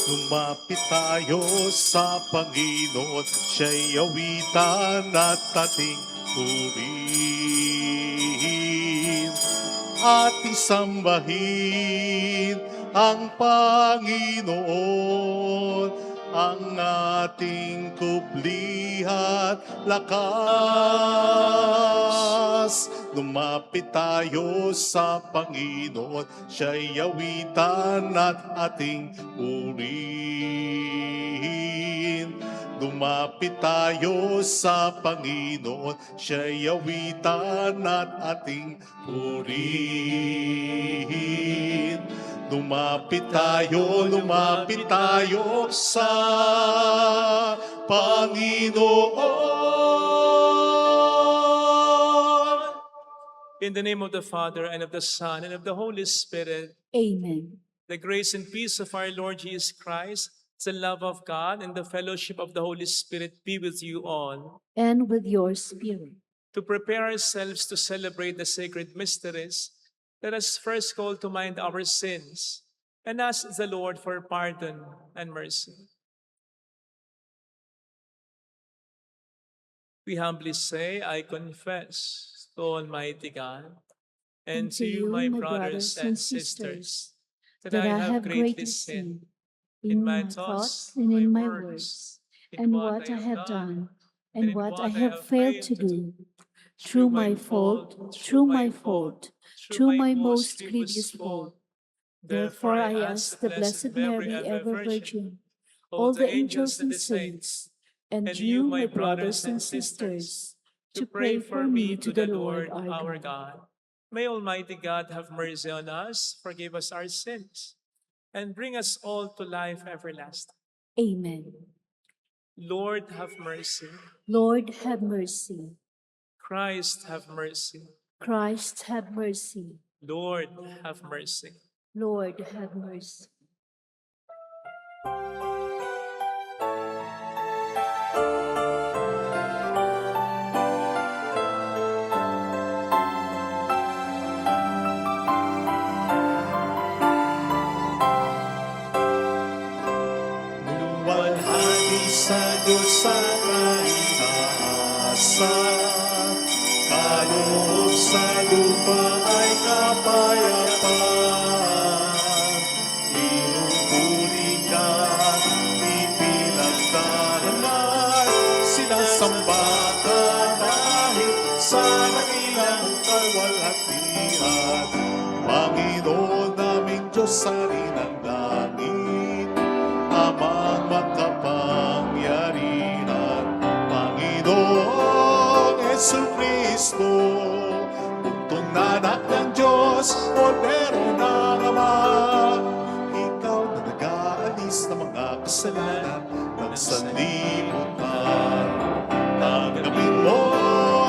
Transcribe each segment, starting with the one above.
Lumapit tayo sa Panginoon, siya'y awitan at ating purihin. At isambahin ang Panginoon, ang ating kublihat lakas. Lumapit tayo sa Panginoon, siya'y awitan at ating purihin. Lumapit tayo sa Panginoon, siya'y awitan at ating purihin. Lumapit tayo sa Panginoon. In the name of the Father, and of the Son, and of the Holy Spirit. Amen. The grace and peace of our Lord Jesus Christ, the love of God, and the fellowship of the Holy Spirit be with you all. And with your spirit. To prepare ourselves to celebrate the sacred mysteries, let us first call to mind our sins and ask the Lord for pardon and mercy. We humbly say, I confess to Almighty God and to you, my brothers and sisters, that I have greatly sinned in my thoughts and in my words, and what I have done, and what I have failed to do, through my fault, through my most grievous fault. Therefore I ask the Blessed Mary, ever Virgin, all the angels and saints, and you, my brothers and sisters, to pray for me to the Lord our God. May Almighty God have mercy on us, forgive us our sins, and bring us all to life everlasting. Amen. Lord, have mercy. Lord, have mercy. Christ, have mercy. Christ, have mercy. Lord, have mercy. Lord, have mercy. Luwalhati sa Diyos sa kaitaasan, kaloob sa lupa ay kapayapaan. Pinupuri ka, ipinagdarangal, sinasamba ka dahil sa dakilang kalwalhatian. Panginoon naming Diyos sa rinang langit, Amang makapangyarihan, Panginoong Jesucristo, buntong na anak ng Diyos, Kordero ng Ama. Ikaw na nag-aalis ng mga kasalanan ng sanlibutan. Tanggapin mo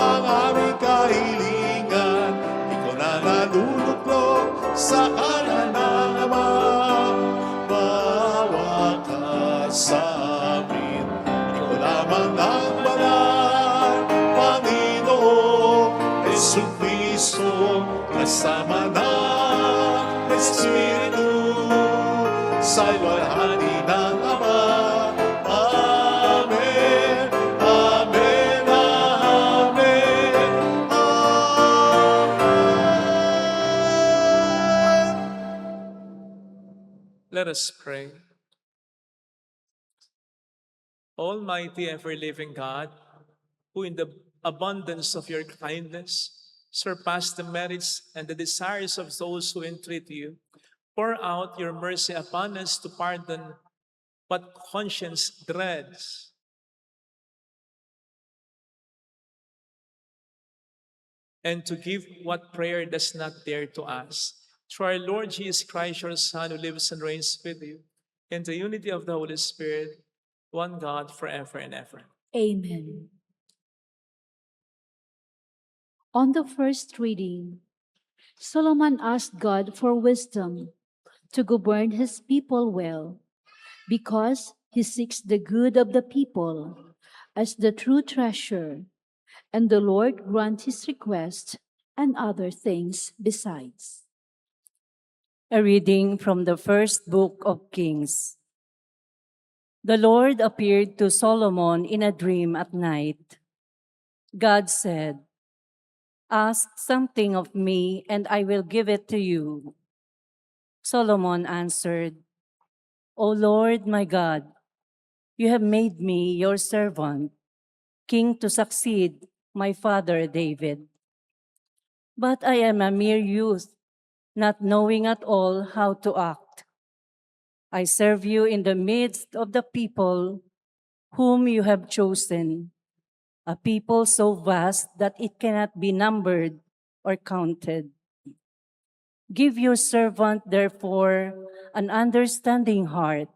ang aming kahilingan, ikaw na naluluklok sa kanan ng Ama. Bawa ka sa amin, ikaw lamang ang banal, Panginoong Jesucristo, kasama ng Espiritu, sa iwalhati ng Ama. Amen, amen, amen, amen. Let us pray. Almighty ever-living God, who in the abundance of your kindness surpass the merits and the desires of those who entreat you, pour out your mercy upon us to pardon what conscience dreads, and to give what prayer does not dare to ask. Through our Lord Jesus Christ, your Son, who lives and reigns with you, in the unity of the Holy Spirit, one God, forever and ever. Amen. On the first reading, Solomon asked God for wisdom to govern his people well, because he seeks the good of the people as the true treasure, and the Lord grant his request and other things besides. A reading from the first book of Kings. The Lord appeared to Solomon in a dream at night. God said, "Ask something of me, and I will give it to you." Solomon answered, "O Lord my God, you have made me your servant, king to succeed my father David. But I am a mere youth, not knowing at all how to act. I serve you in the midst of the people whom you have chosen, a people so vast that it cannot be numbered or counted. Give your servant, therefore, an understanding heart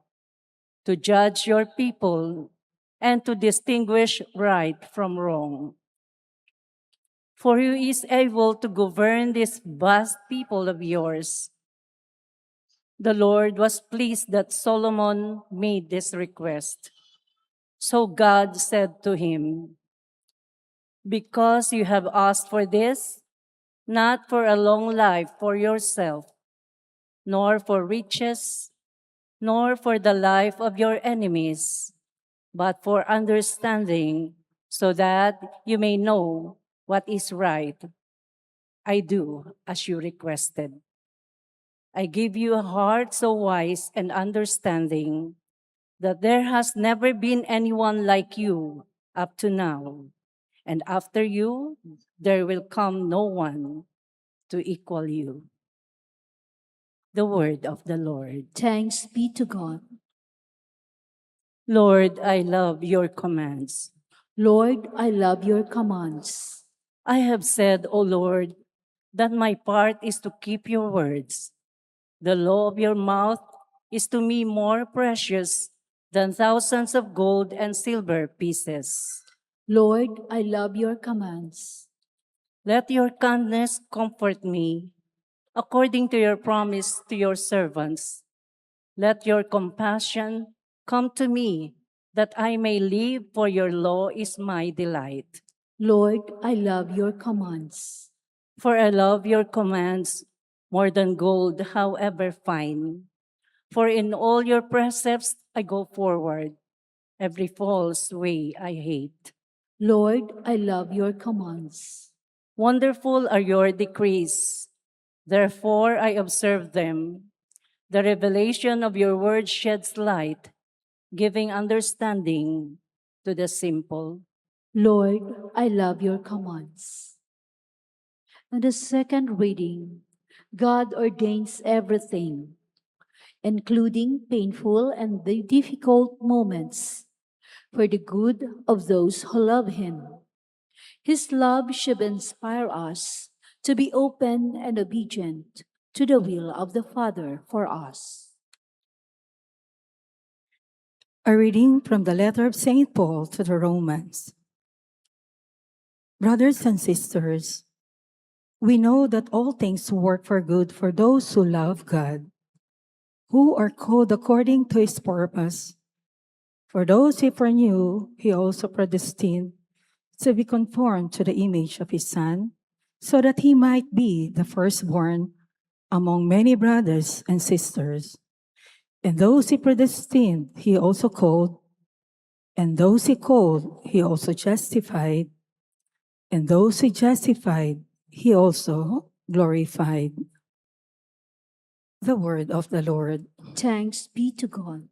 to judge your people and to distinguish right from wrong. For he is able to govern this vast people of yours." The Lord was pleased that Solomon made this request. So God said to him, "Because you have asked for this, not for a long life for yourself, nor for riches, nor for the life of your enemies, but for understanding, so that you may know what is right, I do as you requested. I give you a heart so wise and understanding that there has never been anyone like you up to now, and after you, there will come no one to equal you." The word of the Lord. Thanks be to God. Lord, I love your commands. Lord, I love your commands. I have said, O Lord, that my part is to keep your words. The law of your mouth is to me more precious than thousands of gold and silver pieces. Lord, I love your commands. Let your kindness comfort me, according to your promise to your servants. Let your compassion come to me, that I may live, for your law is my delight. Lord, I love your commands. For I love your commands more than gold, however fine. For in all your precepts I go forward. Every false way I hate. Lord, I love your commands. Wonderful are your decrees. Therefore I observe them. The revelation of your word sheds light, giving understanding to the simple. Lord, I love your commands. And the second reading, God ordains everything, including painful and the difficult moments, for the good of those who love Him. His love should inspire us to be open and obedient to the will of the Father for us. A reading from the letter of St. Paul to the Romans. Brothers and sisters, we know that all things work for good for those who love God, who are called according to his purpose. For those he foreknew, he also predestined to be conformed to the image of his Son, so that he might be the firstborn among many brothers and sisters. And those he predestined, he also called. And those he called, he also justified. And those he justified, he also glorified. The word of the Lord. Thanks be to God.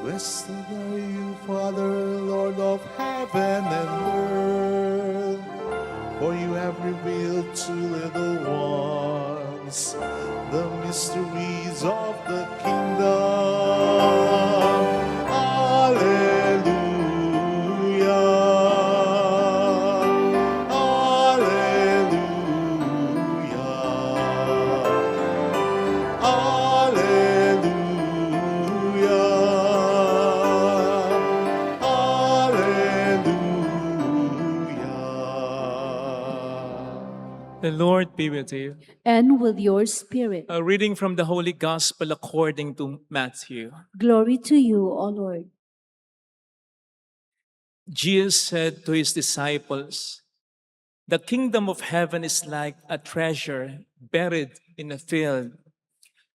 Blessed are you, Father, Lord of heaven and earth, for you have revealed to little ones the mysteries of the kingdom. Alleluia. Alleluia. Lord be with you. and with your spirit. A reading from the Holy Gospel according to Matthew. Glory to you, O Lord. Jesus said to his disciples, "The kingdom of heaven is like a treasure buried in a field,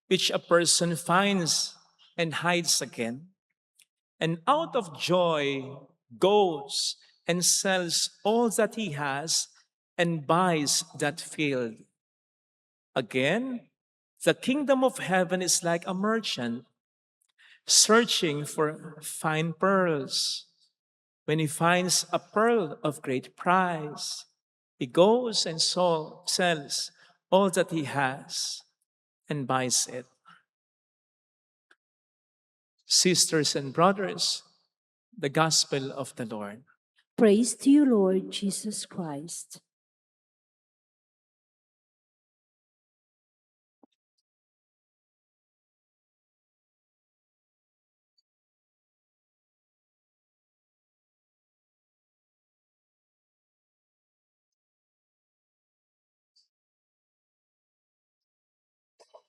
which a person finds and hides again, and out of joy goes and sells all that he has and buys that field. Again, the kingdom of heaven is like a merchant searching for fine pearls. When he finds a pearl of great price, he goes and sells all that he has and buys it." Sisters and brothers, the gospel of the Lord. Praise to you, Lord Jesus Christ.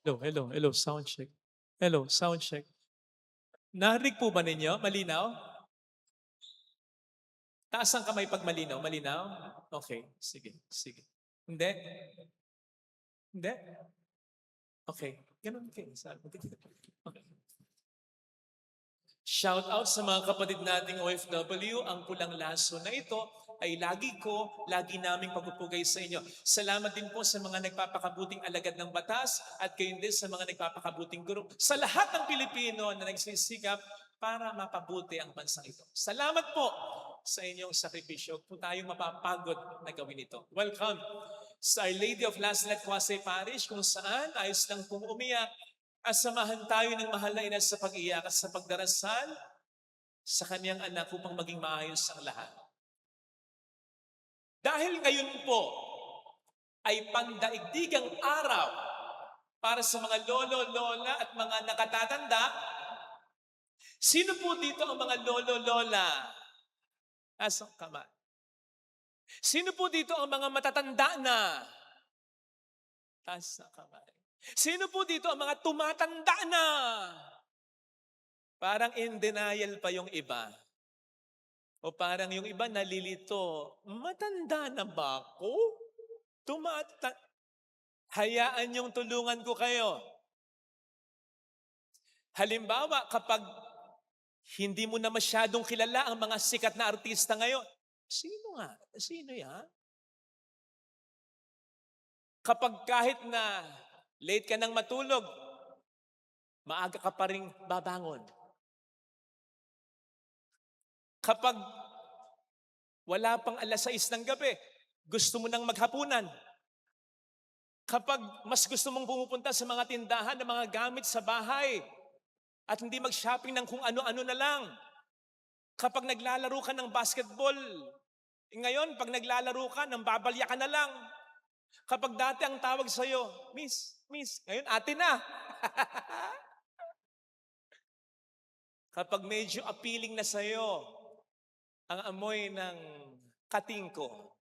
Hello, sound check. Hello, sound check. Narinig po ba ninyo? Malinaw? Taas ang kamay pag malinaw. Malinaw? Okay, sige. Hindi? Hindi? Okay. Ganun kayo. Okay. Shout out sa mga kapatid nating OFW. Ang pulang laso na ito ay lagi naming pagpupugay sa inyo. Salamat din po sa mga nagpapakabuting alagad ng batas at gayon din sa mga nagpapakabuting guro. Sa lahat ng Pilipino na nagsisikap para mapabuti ang bansang ito. Salamat po sa inyong sakripisyo. Kung tayong mapapagod na gawin ito. Welcome sa Our Lady of Last Let Quase Parish, kung saan ayos lang pong umiyak at samahan tayo ng mahal na ina sa pag-iyak at sa pagdarasal sa kanyang anak upang maging maayos ang lahat. Dahil ngayon po ay pandaigdigang araw para sa mga lolo, lola at mga nakatatanda. Sino po dito ang mga lolo, lola? Asang kamay. Sino po dito ang mga matatanda na? Taas na kamay. Sino po dito ang mga tumatanda na? Parang in denial pa yung iba. O parang yung iba nalilito. Matanda na ba ako? Hayaan yung tulungan ko kayo. Halimbawa, kapag hindi mo na masyadong kilala ang mga sikat na artista ngayon, sino nga? Sino yan? Kapag kahit na late ka nang matulog, maaga ka pa rin babangon. Kapag wala pang 6:00 ng gabi, gusto mo nang maghapunan. Kapag mas gusto mong pumupunta sa mga tindahan ng mga gamit sa bahay at hindi mag-shopping ng kung ano-ano na lang. Kapag naglalaro ka ng basketball, ngayon pag naglalaro ka, nang babalya ka na lang. Kapag dati ang tawag sa'yo, Miss, ngayon ate na. Kapag medyo appealing na sa'yo ang amoy ng katingko.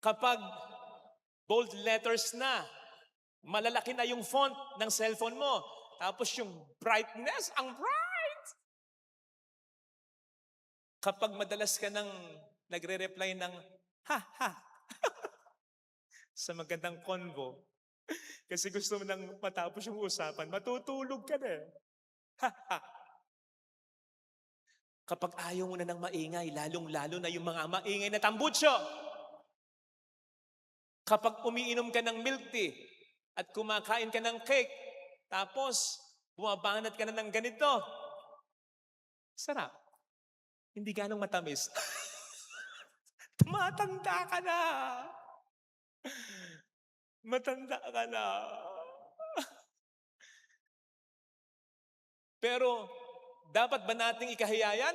Kapag bold letters na, malalaki na yung font ng cellphone mo, tapos yung brightness, ang bright! Kapag madalas ka nang nagre-reply ng ha, sa magandang convo, kasi gusto mo nang matapos yung usapan, matutulog ka na. Kapag ayaw mo na ng maingay, lalong-lalo na yung mga maingay na tambutso. Kapag umiinom ka ng milk tea at kumakain ka ng cake, tapos bumabanat ka na ng ganito, sarap. Hindi ganong matamis. Tumatanda ka na. Matanda ka na. Pero, dapat ba nating ikahiya yan?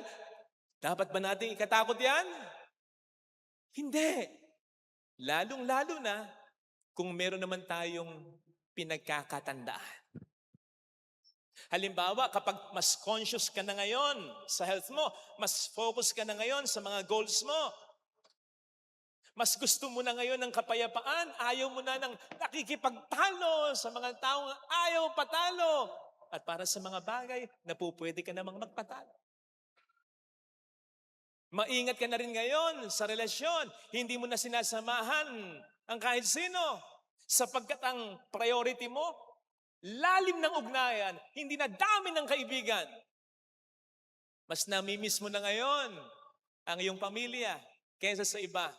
Dapat ba nating ikatakot yan? Hindi. Lalong-lalo na kung meron naman tayong pinagkakatandaan. Halimbawa, kapag mas conscious ka na ngayon sa health mo, mas focus ka na ngayon sa mga goals mo, Mas gusto mo na ngayon ng kapayapaan, ayaw mo na ng nakikipagtalo sa mga taong ayaw patalo. At para sa mga bagay na pupwede ka namang magpatalo. Maingat ka na rin ngayon sa relasyon. Hindi mo na sinasamahan ang kahit sino. Sapagkat ang priority mo, lalim ng ugnayan, hindi na dami ng kaibigan. Mas namimiss mo na ngayon ang iyong pamilya kaysa sa iba.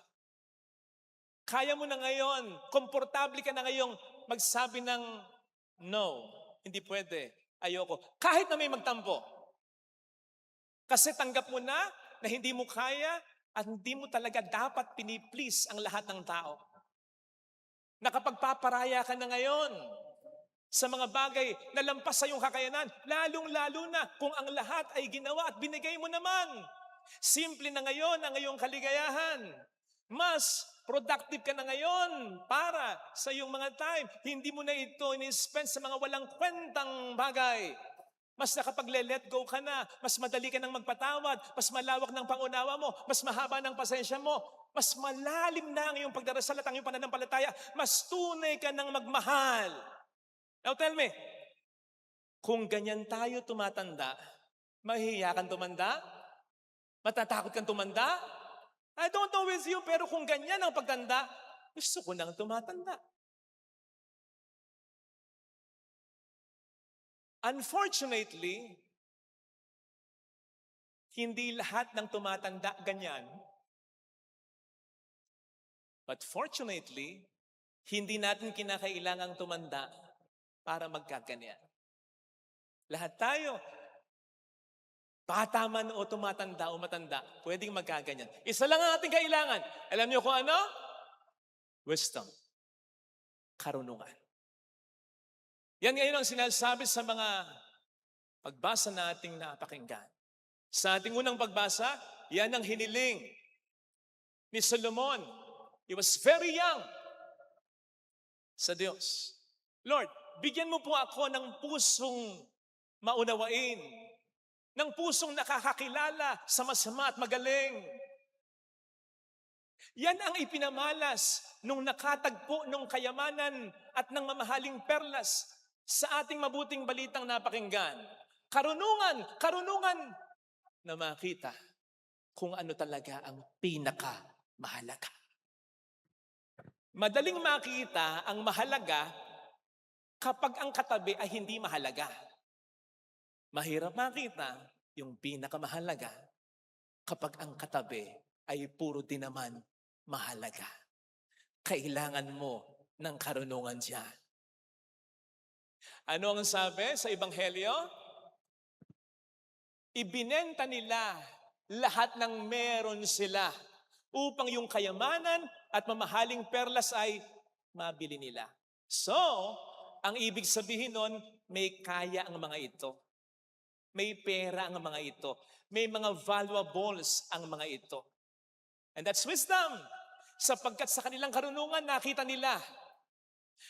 Kaya mo na ngayon, komportable ka na ngayong magsabi ng no, hindi pwede, ayoko. Kahit na may magtampo. Kasi tanggap mo na hindi mo kaya at hindi mo talaga dapat piniplease ang lahat ng tao. Nakapagpaparaya ka na ngayon sa mga bagay na lampas sa iyong kakayanan, lalong-lalo na kung ang lahat ay ginawa at binigay mo naman. Simple na ngayon ang iyong kaligayahan. Mas productive ka na ngayon para sa iyong mga time. Hindi mo na ito in-spend sa mga walang kwentang bagay. Mas nakapag-let go ka na, mas madali ka nang magpatawad, mas malawak ng pangunawa mo, mas mahaba ng pasensya mo, mas malalim na ang iyong pagdarasal at ang iyong pananampalataya, mas tunay ka nang magmahal. Now tell me, kung ganyan tayo tumatanda, mahihiya kang tumanda? Matatakot kang tumanda? I don't know with you, pero kung ganyan ang pagtanda, gusto ko nang tumatanda. Unfortunately, hindi lahat ng tumatanda ganyan. But fortunately, hindi natin kinakailangang tumanda para magkaganyan. Lahat tayo, bata man o tumatanda o matanda, pwedeng magkaganyan. Isa lang ang ating kailangan. Alam niyo kung ano? Wisdom. Karunungan. Yan ngayon ang sinasabi sa mga pagbasa nating napakinggan. Sa ating unang pagbasa, yan ang hiniling ni Solomon. He was very young sa Diyos. Lord, bigyan mo po ako ng pusong maunawain, ng pusong nakakakilala sa masama at magaling. Yan ang ipinamalas nung nakatagpo ng kayamanan at ng mamahaling perlas sa ating mabuting balitang napakinggan. Karunungan na makita kung ano talaga ang pinakamahalaga. Madaling makita ang mahalaga kapag ang katabi ay hindi mahalaga. Mahirap makita yung pinakamahalaga kapag ang katabi ay puro din naman mahalaga. Kailangan mo ng karunungan diyan. Ano ang sabi sa Ebanghelyo? Ibinenta nila lahat ng meron sila upang yung kayamanan at mamahaling perlas ay mabili nila. So, ang ibig sabihin nun, may kaya ang mga ito. May pera ang mga ito. May mga valuables ang mga ito. And that's wisdom. Sapagkat sa kanilang karunungan, nakita nila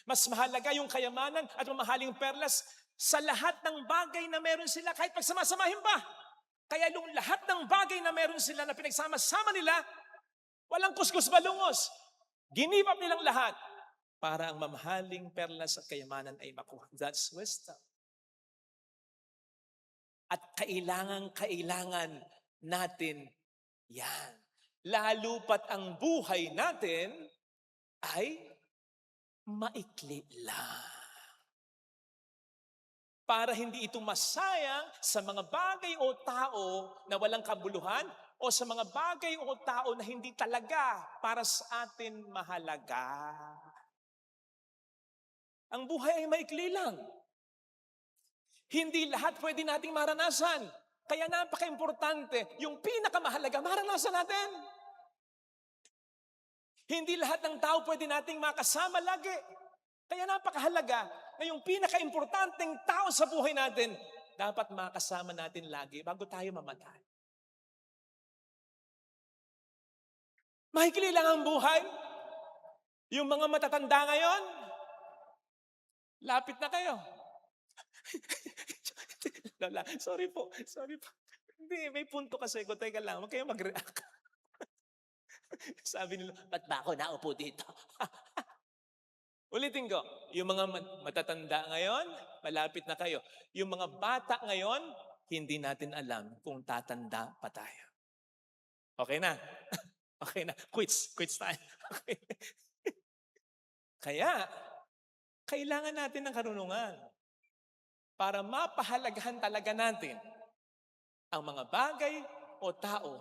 mas mahalaga yung kayamanan at mamahaling perlas sa lahat ng bagay na meron sila kahit pagsamasamahin pa. Kaya yung lahat ng bagay na meron sila na pinagsama-sama nila, walang kuskus balungos. Give up nilang lahat para ang mamahaling perlas at kayamanan ay makuha. That's wisdom. At kailangan natin yan. Lalo pat ang buhay natin ay maikli lang. Para hindi ito masayang sa mga bagay o tao na walang kabuluhan o sa mga bagay o tao na hindi talaga para sa atin mahalaga. Ang buhay ay maikli lang. Hindi lahat pwede nating maranasan. Kaya napaka-importante, yung pinakamahalaga, maranasan natin. Hindi lahat ng tao pwede nating makasama lagi. Kaya napakahalaga na yung pinaka-importanteng tao sa buhay natin, dapat makasama natin lagi bago tayo mamatay. Mahikli lang ang buhay. Yung mga matatanda ngayon, lapit na kayo. Lola, sorry po. Hindi, may punto kasi ko. Teka lang, huwag kayo mag-react. Sabi nila, ba't ba ako naupo dito? Ulitin ko, yung mga matatanda ngayon, malapit na kayo. Yung mga bata ngayon, hindi natin alam kung tatanda pa tayo. Okay na? Okay na. Quits tayo. Okay. Kaya, kailangan natin ng karunungan para mapahalagahan talaga natin ang mga bagay o tao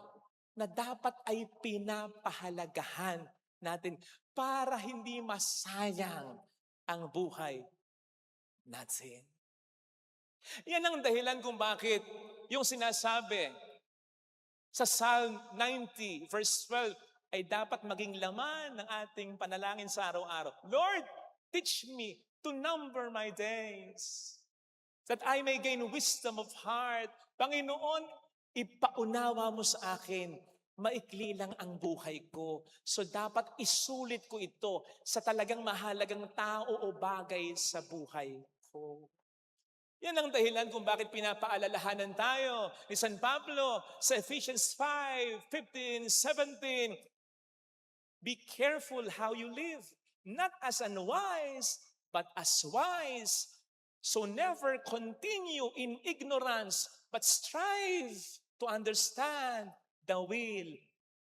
na dapat ay pinapahalagahan natin para hindi masayang ang buhay natin. Yan ang dahilan kung bakit yung sinasabi sa Psalm 90 verse 12 ay dapat maging laman ng ating panalangin sa araw-araw. Lord, teach me to number my days that I may gain wisdom of heart. Panginoon, ipaunawa mo sa akin, maikli lang ang buhay ko. So dapat isulit ko ito sa talagang mahalagang tao o bagay sa buhay ko. Yan ang dahilan kung bakit pinapaalalahanan tayo ni San Pablo sa Ephesians 5:15, 17. Be careful how you live, not as unwise, but as wise. So never continue in ignorance, but strive to understand the will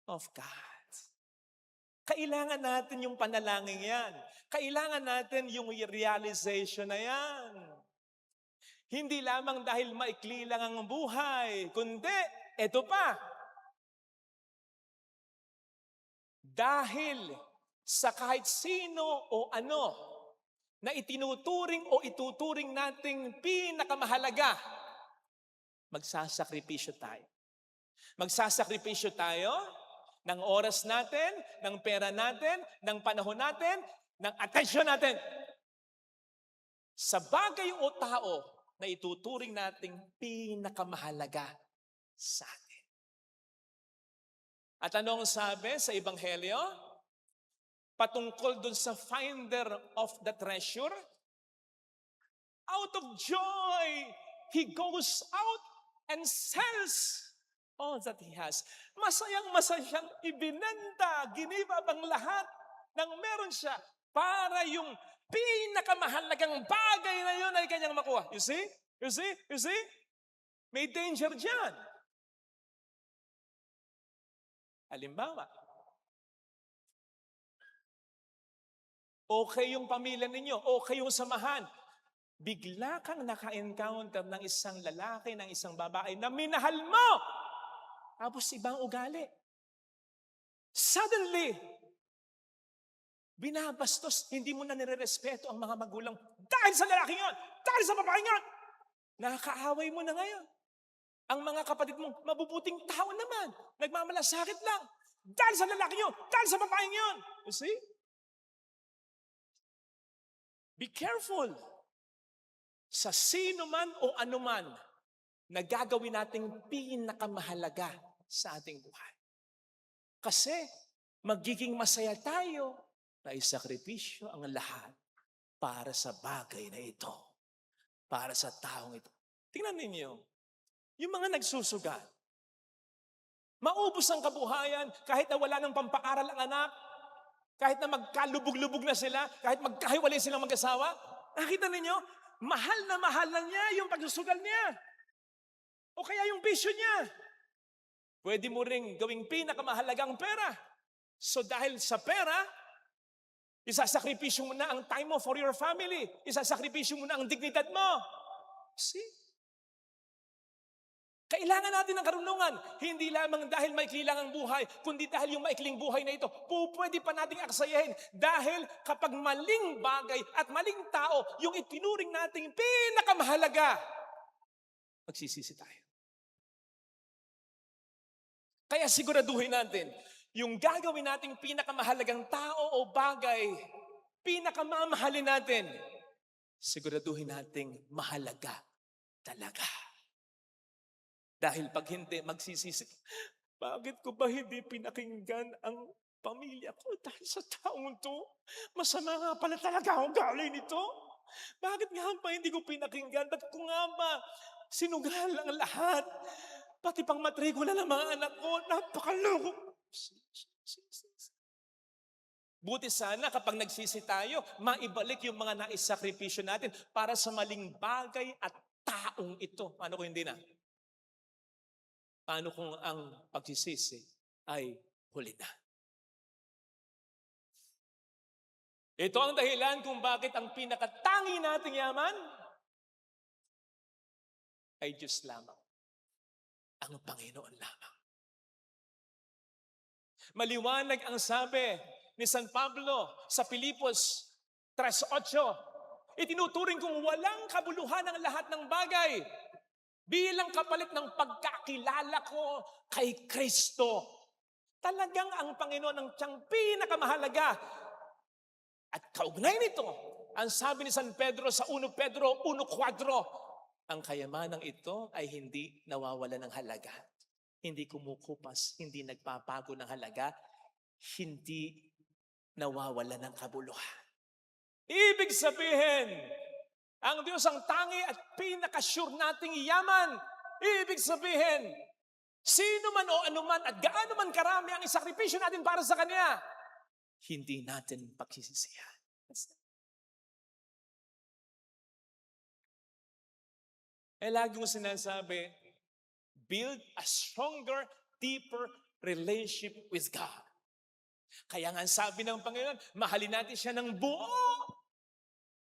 of God. Kailangan natin yung panalangin yan. Kailangan natin yung realization na yan. Hindi lamang dahil maikli lang ang buhay, kundi, eto pa, dahil sa kahit sino o ano na itinuturing o ituturing nating pinakamahalaga, magsasakripisyo tayo. Magsasakripisyo tayo ng oras natin, ng pera natin, ng panahon natin, ng atensyon natin sa bagay o tao na ituturing nating pinakamahalaga sa atin. At ano ang sabi sa Ebanghelyo? Patungkol dun sa finder of the treasure, out of joy, he goes out and sells all that he has. Masayang-masaya siyang ibinenta, ginibab ang lahat ng meron siya para yung pinakamahalagang bagay na yun ay kanyang makuha. You see? You see? You see? May danger dyan. Halimbawa, okay yung pamilya ninyo, okay yung samahan. Bigla kang naka-encounter ng isang lalaki, ng isang babae na minahal mo. Tapos ibang ugali. Suddenly, binabastos, hindi mo na nirerespeto ang mga magulang dahil sa lalaki yon, dahil sa babae yon. Nakakaaway mo na ngayon. Ang mga kapatid mong mabubuting tao naman, nagmamalasakit lang dahil sa lalaki yon, dahil sa babae yon. You see? Be careful sa sino man o anuman na gagawin nating pinakamahalaga sa ating buhay. Kasi magiging masaya tayo na isakripisyo ang lahat para sa bagay na ito, para sa taong ito. Tingnan ninyo, yung mga nagsusugal, maubos ang kabuhayan kahit na wala ng pampaaral ang anak, kahit na magkalubog-lubog na sila, kahit magkahiwalay silang mag-asawa. Nakita ninyo, mahal na niya yung pagsusugal niya. O kaya yung bisyo niya. Pwede mo ring gawing pinakamahalagang pera. So dahil sa pera, isasakripisyo mo na ang time mo for your family. Isasakripisyo mo na ang dignidad mo. See? Kailangan natin ng karunungan. Hindi lamang dahil maikli lang ang buhay, kundi dahil yung maikling buhay na ito, pwede pa nating aksayahin. Dahil kapag maling bagay at maling tao, yung itinuring nating pinakamahalaga, magsisisi tayo. Kaya siguraduhin natin, yung gagawin nating pinakamahalagang tao o bagay, pinakamamahalin natin, siguraduhin nating mahalaga talaga. Dahil pag hindi, magsisisi, bakit ko ba hindi pinakinggan ang pamilya ko dahil sa taong to? Masama nga pala talaga ang ugali nito. Bakit nga pa hindi ko pinakinggan? Ba't ko nga ba sinugal ang lahat? Pati pang matrikula ng mga anak ko, napakaloko. Buti sana kapag nagsisi tayo, maibalik yung mga naisakripisyo natin para sa maling bagay at taong ito. Paano kung hindi na? Paano kung ang pagsisisi ay huli na? Ito ang dahilan kung bakit ang pinakatangi nating yaman ay Diyos lamang. Ang Panginoon lamang. Maliwanag ang sabi ni San Pablo sa Filipos 3:8, itinuturing kong walang kabuluhan ang lahat ng bagay bilang kapalit ng pagkakilala ko kay Kristo. Talagang ang Panginoon ang siyang pinakamahalaga. At kaugnay nito, ang sabi ni San Pedro sa 1 Pedro 1:4, ang kayamanang ito ay hindi nawawala ng halaga. Hindi kumukupas, hindi nagpapago ng halaga, hindi nawawala ng kabuluhan. Ibig sabihin, ang Diyos ang tangi at pinaka-sure nating yaman. Ibig sabihin, sino man o anuman at gaano man karami ang isakripisyo natin para sa Kanya, hindi natin pagsisisihan. Lagi mo sinasabi, build a stronger, deeper relationship with God. Kaya nga sabi ng Panginoon, mahalin natin siya ng buo.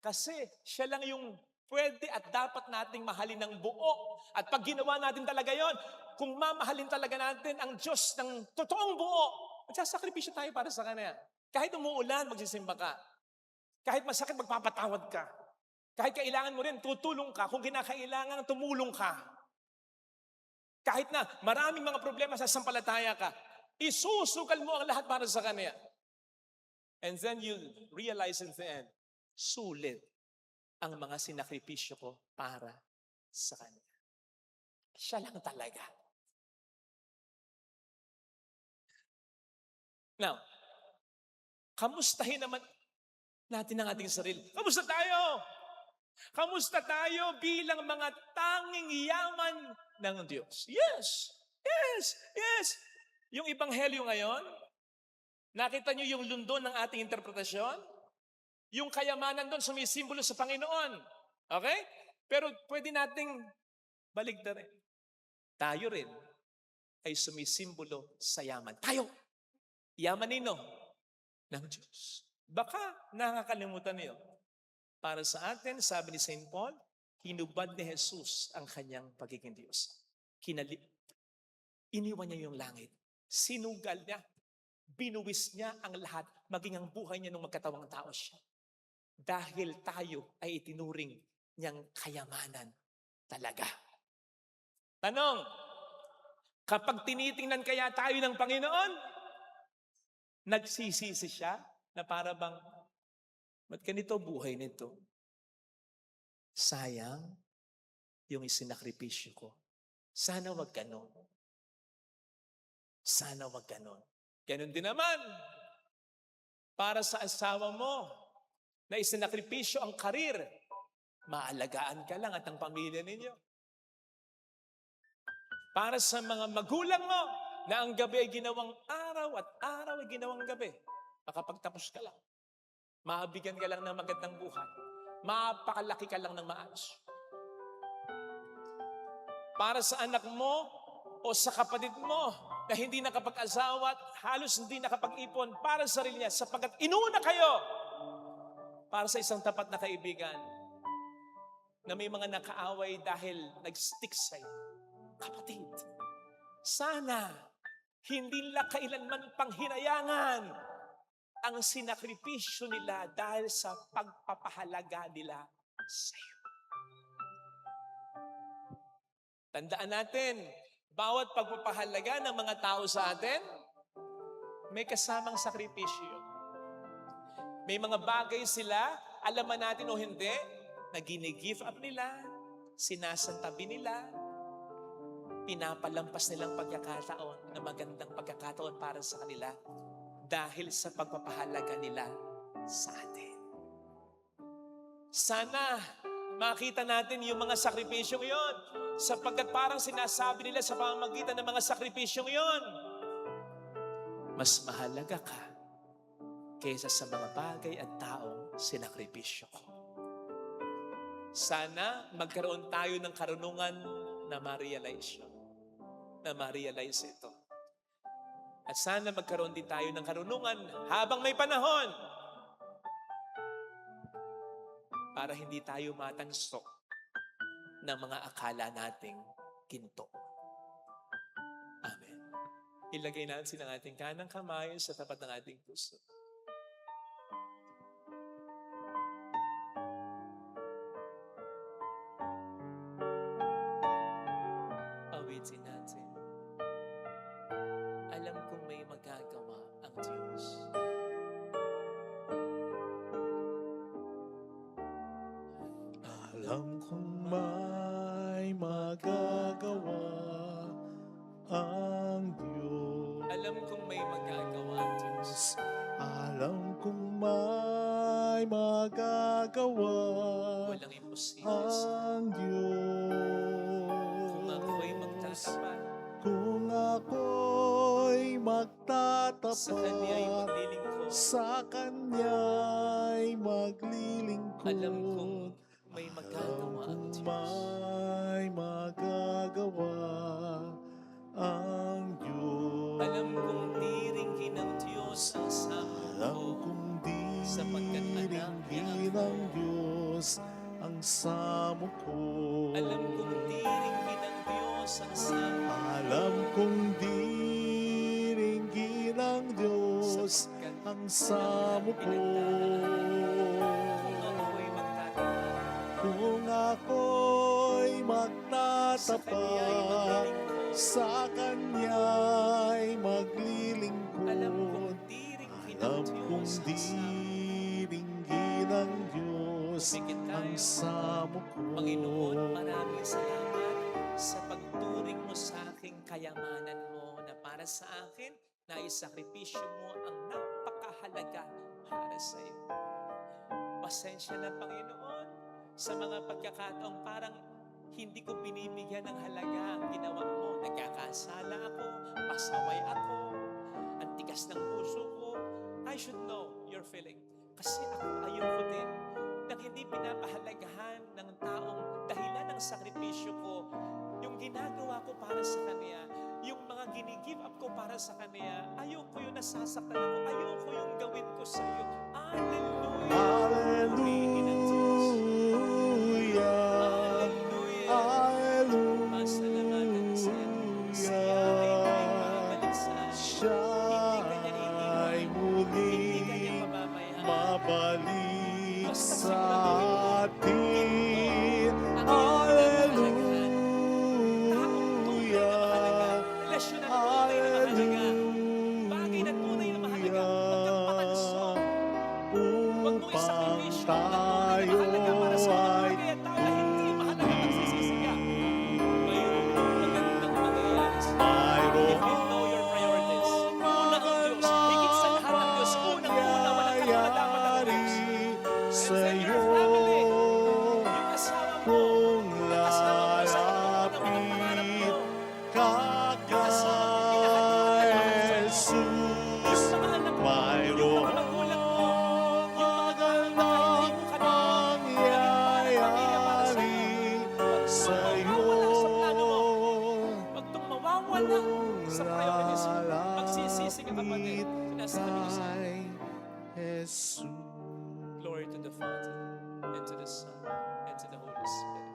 Kasi siya lang yung pwede at dapat nating mahalin ng buo. At pag ginawa natin talaga yon, kung mamahalin talaga natin ang Diyos ng totoong buo, magsasakripisyo tayo para sa Kanya. Kahit umuulan, magsisimba ka. Kahit masakit, magpapatawad ka. Kahit kailangan mo rin, tutulong ka. Kung kinakailangan, tumulong ka. Kahit na maraming mga problema sa sampalataya ka, isusukal mo ang lahat para sa Kanya. And then you realize in the end, sulit ang mga sinakripisyo ko para sa Kanya. Siya lang talaga. Now, kamustahin naman natin ang ating sarili. Kamusta tayo? Kamusta tayo bilang mga tanging yaman ng Diyos? Yes! Yes! Yes! Yung Ebanghelyo ngayon, nakita niyo yung lundon ng ating interpretasyon? Yung kayamanan doon sumisimbolo sa Panginoon. Okay? Pero pwede nating baligtarin. Tayo rin ay sumisimbolo sa yaman. Tayo! Yaman nino? Ng Diyos. Baka nakakalimutan niyo. Para sa atin, sabi ni St. Paul, hinubad ni Jesus ang kanyang pagiging Diyos. Iniwan niya yung langit. Sinugal niya. Binuwis niya ang lahat, maging ang buhay niya nung magkatawang tao siya. Dahil tayo ay itinuring niyang kayamanan talaga. Tanong, kapag tinitingnan kaya tayo ng Panginoon, nagsisisi siya na para bang, ba't ganito buhay nito? Sayang yung isinakripisyo ko. Sana wag ganon. Sana wag ganon. Ganon din naman. Para sa asawa mo na isinakripisyo ang karir, maalagaan ka lang at ang pamilya ninyo. Para sa mga magulang mo na ang gabi ay ginawang araw at araw ay ginawang gabi, makapagtapos ka lang. Mabigyan ka lang ng magandang buhay. Mapakalaki ka lang ng maayos. Para sa anak mo o sa kapatid mo na hindi nakapag-asawa at halos hindi nakapag-ipon para sa sarili niya sapagkat inuna kayo para sa isang tapat na kaibigan na may mga nakaaway dahil nag-stick sa'yo. Kapatid, sana hindi nila kailanman panghinayangan ang sinakripisyo nila dahil sa pagpapahalaga nila sa iyo. Tandaan natin, bawat pagpapahalaga ng mga tao sa atin, may kasamang sakripisyo. May mga bagay sila, alaman natin o hindi, na gini-give up nila, sinasantabi nila, pinapalampas nilang pagkakataon na magandang pagkakataon para sa kanila dahil sa pagpapahalaga nila sa atin. Sana makita natin yung mga sakripisyong yon sapagkat parang sinasabi nila sa pamamagitan ng mga sakripisyong yon, mas mahalaga ka kaysa sa mga bagay at taong sinakripisyo ko. Sana magkaroon tayo ng karunungan na ma-realize yun, na ma-realize ito. At sana magkaroon din tayo ng karunungan habang may panahon para hindi tayo matansok ng mga akala nating ginto. Amen. Ilagay natin ang ating kanang kamay sa tapat ng ating puso. Awitin natin. Alam kong may magagawa ang Diyos. Alam kong may magagawa ang Diyos. Alam kong may magagawa ang Diyos. Alam kong may magagawa Walang imposible sa ang Diyos. kung ako'y magtatapat. Kung ako'y Sa Kanya'y magtatapat, maglilingkod. sa Kanya'y maglilingkod. Alam kong may magagawa ang Kung Diyos. may magagawa ang Diyos. Alam kong diringgin ng Diyos ang samo Alam ko. kong sapagkat anak niya diringgin ako. ng Diyos ang samo ko. Alam kong diringgin ng Diyos ang samo ko. Alam kong diringgin ng Diyos Sapagkat ang samo ko. kung ako'y magtatapat, Kung ako'y sa Kanya'y magtatapat, maglilingkod. sa Kanya'y Alam kong maglilingkod. diringgin ng Alam kong Diyos ang samo ko. diringgin ng Diyos Sige ang tayo. samo ko. Panginoon, maraming salamat sa pagturing mo sa aking kayamanan mo na para sa akin na isakripisyo mo ang napakahalaga para sa iyo. Pasensya na, Panginoon, sa mga pagkakataong parang hindi ko binibigyan ng halaga ang ginawa mo. Nagkakasala ako, pasaway ako, ang tigas ng puso ko. I should know your feeling. Kasi ako ayoko din nang hindi pinapahalagahan ng taong dahilan ng sakripisyo ko, yung ginagawa ko para sa Kanya, yung mga gini-give up ko para sa Kanya, ayoko yung nasasaktan ako, ayoko yung gawin ko sa iyo. Hallelujah! Purihin ang Diyos. Hallelujah. Hallelujah! Pasalamatan siya. Siya ay may babalik sa atin. Siya ay Hindi muling kanya mamamayaan. mabalik Basta sa siguraduhin atin. ang iyong pinapahalagan. Taong tunay na mahalaga. Hallelujah. Relasyon na tunay na mahalaga. Bagay na tunay na mahalaga. Huwag kang patanso. Huwag mong Upang isakripisyo ang tunay na mahalaga para sa mga bagay at tao na hindi mahalaga at nagsisisiga. Mayroong magandang mangyayari sa iyo. If you know your priorities, una ang Diyos. Higit sa lahat ang Diyos. Unang-una, walang karapat-dapat ang Diyos. sa And then iyo. your family, yung asawa mo, Kung yung asawa mo sa loob ng mga pangarap mo, ka kay Jesus, yung mga anak mo, yung mayroong mga magulang mo, yung mga nakaibigan mo kanina, pangyayari sa iyo. Huwag itong mawawala sa priorities mo. Magsisisi ka, kapatid. Sinasabi ko sa iyo. Jesus. Glory to the Father, and to the Son, and to the Holy Spirit.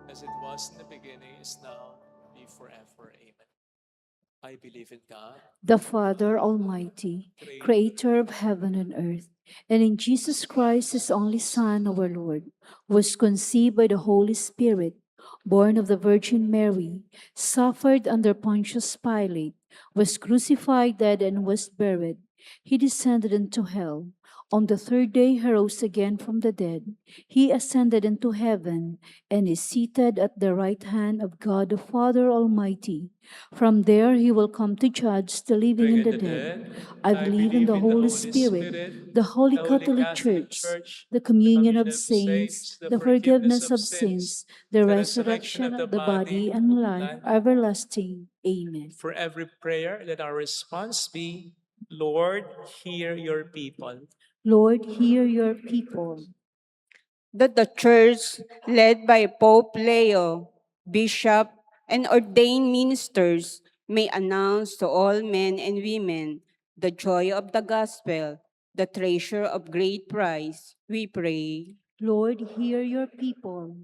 As it was in the beginning, is now, be forever. Amen. I believe in God, the Father Almighty, creator of heaven and earth, and in Jesus Christ, his only Son, our Lord, who was conceived by the Holy Spirit, born of the Virgin Mary, suffered under Pontius Pilate, was crucified, died, and was buried. He descended into hell. On the third day he rose again from the dead. He ascended into heaven and is seated at the right hand of God the Father Almighty. From there he will come to judge the living and the dead. I believe in the Holy Spirit, the Holy Catholic Church, the communion of saints, the forgiveness of sins, the resurrection of the body, and life everlasting. Amen. For every prayer, let our response be, Lord, hear your people. Lord, hear your people. That the Church, led by Pope Leo, Bishop, and ordained ministers, may announce to all men and women the joy of the gospel, the treasure of great price, we pray. Lord, hear your people.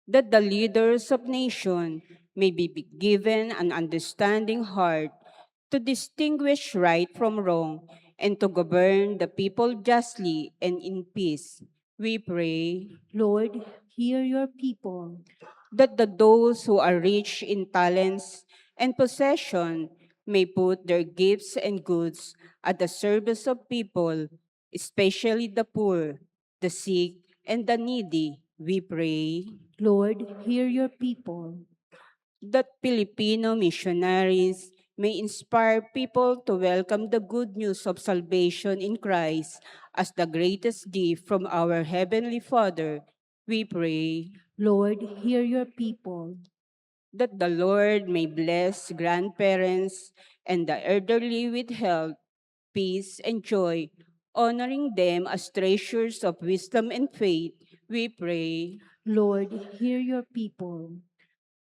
That the leaders of nation may be given an understanding heart to distinguish right from wrong and to govern the people justly and in peace. We pray Lord, hear your people. that those who are rich in talents and possession may put their gifts and goods at the service of people, especially the poor, the sick, and the needy. We pray Lord, hear your people. that Filipino missionaries may inspire people to welcome the good news of salvation in Christ as the greatest gift from our Heavenly Father. We pray Lord, hear your people. that the Lord may bless grandparents and the elderly with health, peace, and joy, honoring them as treasures of wisdom and faith. We pray. Lord, hear your people.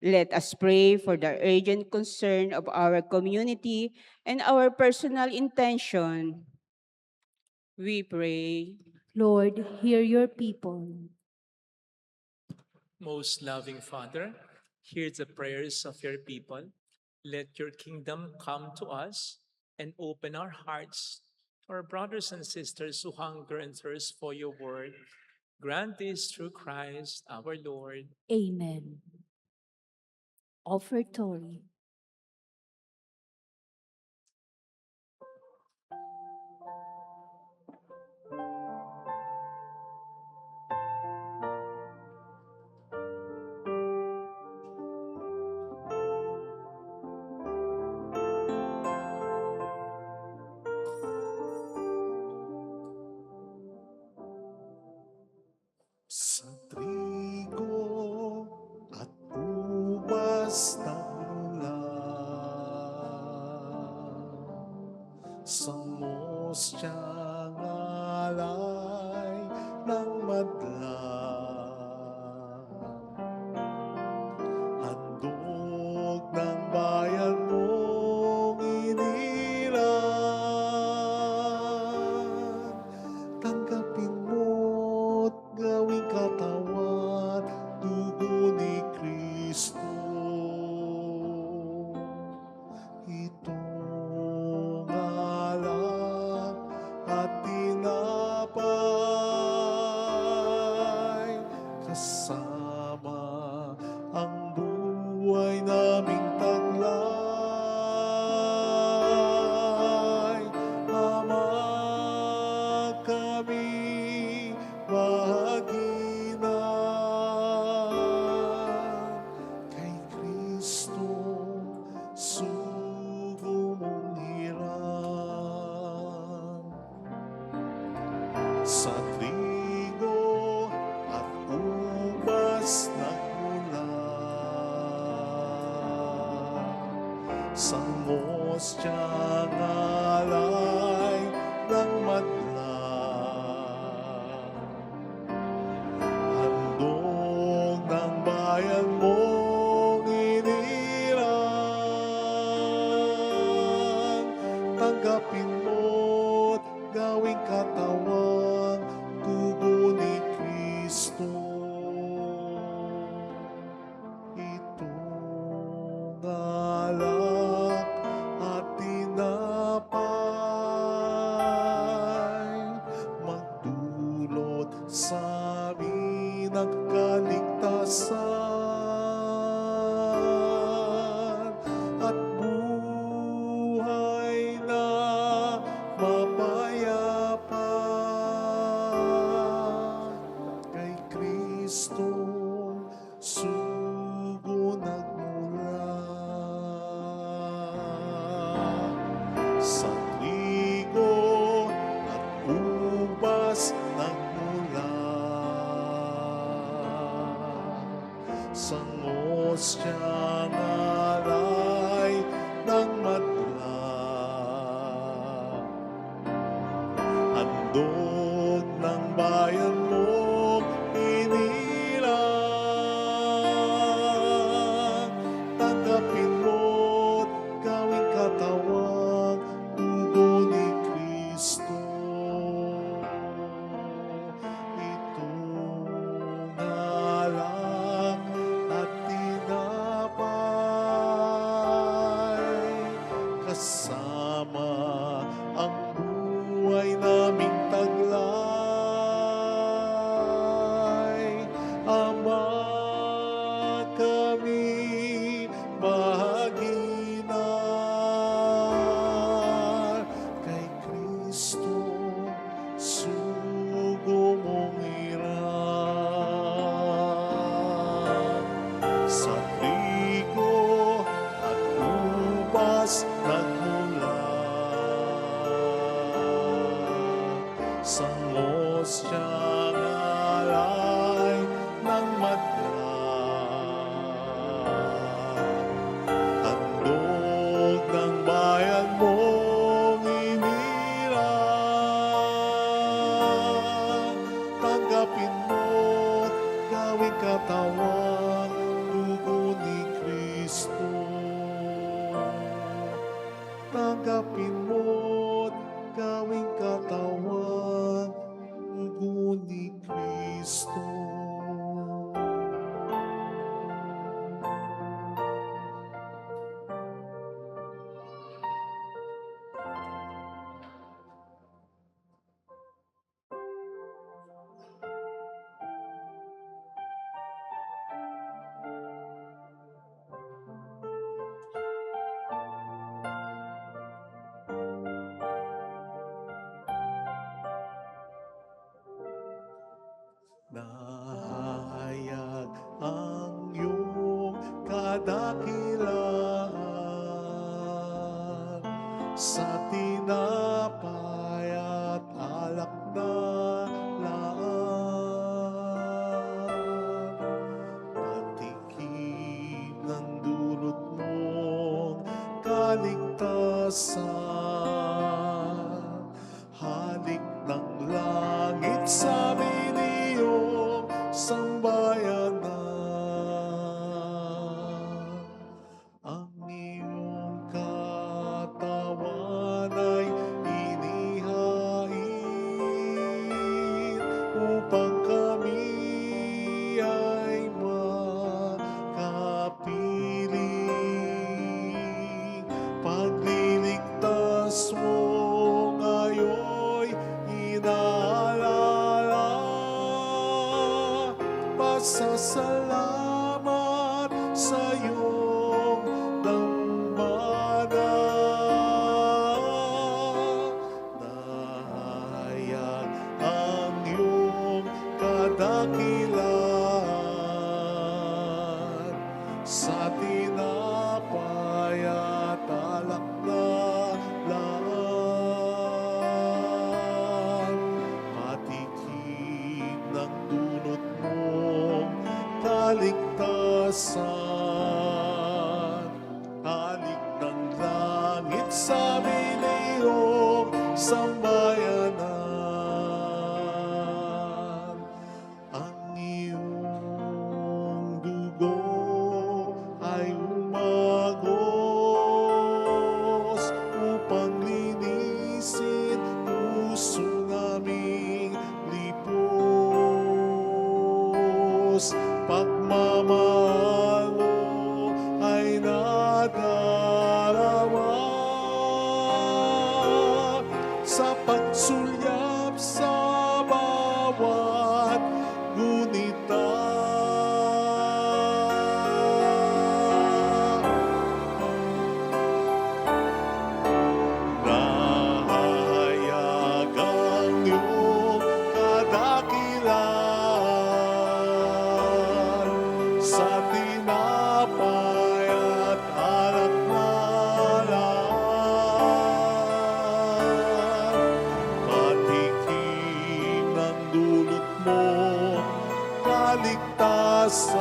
Let us pray for the urgent concern of our community and our personal intention. We pray. Lord, hear your people. Most loving Father, hear the prayers of your people. Let your kingdom come to us and open our hearts to our brothers and sisters who hunger and thirst for your word. Grant this through Christ our Lord. Amen. Offertory. Sa trigo at ubas na mula, sa mostyang alay ng madla, handog ng bayan mong inilan. Tanggapin mo't gawing katawan, dugo ni Kristo. Itong alak at tinapay, kasama ang buhay naming taglay. Ama, kami mahaginan kay Kristo, sugo mong hiram. Sa trigo at ubas na mula, sa mostyang alay ng madla, handog ng bayan mong inilang. Tanggapin mo't gawing katawang, dugo ni Kristo. Itong alak at tinapay, magdulot sa amin ng kaligtasan at buhay na mapayapa. Kristong sugo nagmula sa trigo at ubas nagmula sa ngosyang alay ng madla. Handog ng bayan mo inilang, tanggapin mo't gawing katawang dugo ni Kristo. Itong alak at tinapay, kasama ang buhay naming taglay. Ama, kami bahagi na kay Kristo, sugo mong irang. Sa trigo at ubas nagmula, sa ngosyang alay ng madla. Handog ng bayan mong inilang, tanggapin mo't gawing katawang dugo ni Kristo. Tanggapin mo't gawing katawan dugo ni Kristo. Nahayag ang iyong kadakilaan sa tinapay at alak na laan. Patikim ng dulot mong kaligtasan, halik ng langit sa iyong sambayanan. Ang iyong katawan ay inihain upang kami ay makapiling. Pagliligtas mo ngayo'y inaalala, pasasalamat sa iyong dambana. Nahayag ang iyong kadakilan sa tinapay at alak na laan. Patikim ng dulot mong kaligtasan, halik ng langit sa iyong sambayanan. Ang iyong dugo ay umagos upang linisin puso naming lipos. Pagmamahal mo ay nadarama sa pagsulyap sa bawat gunita. Nahayag ang iyong kadakilan kaligtasan.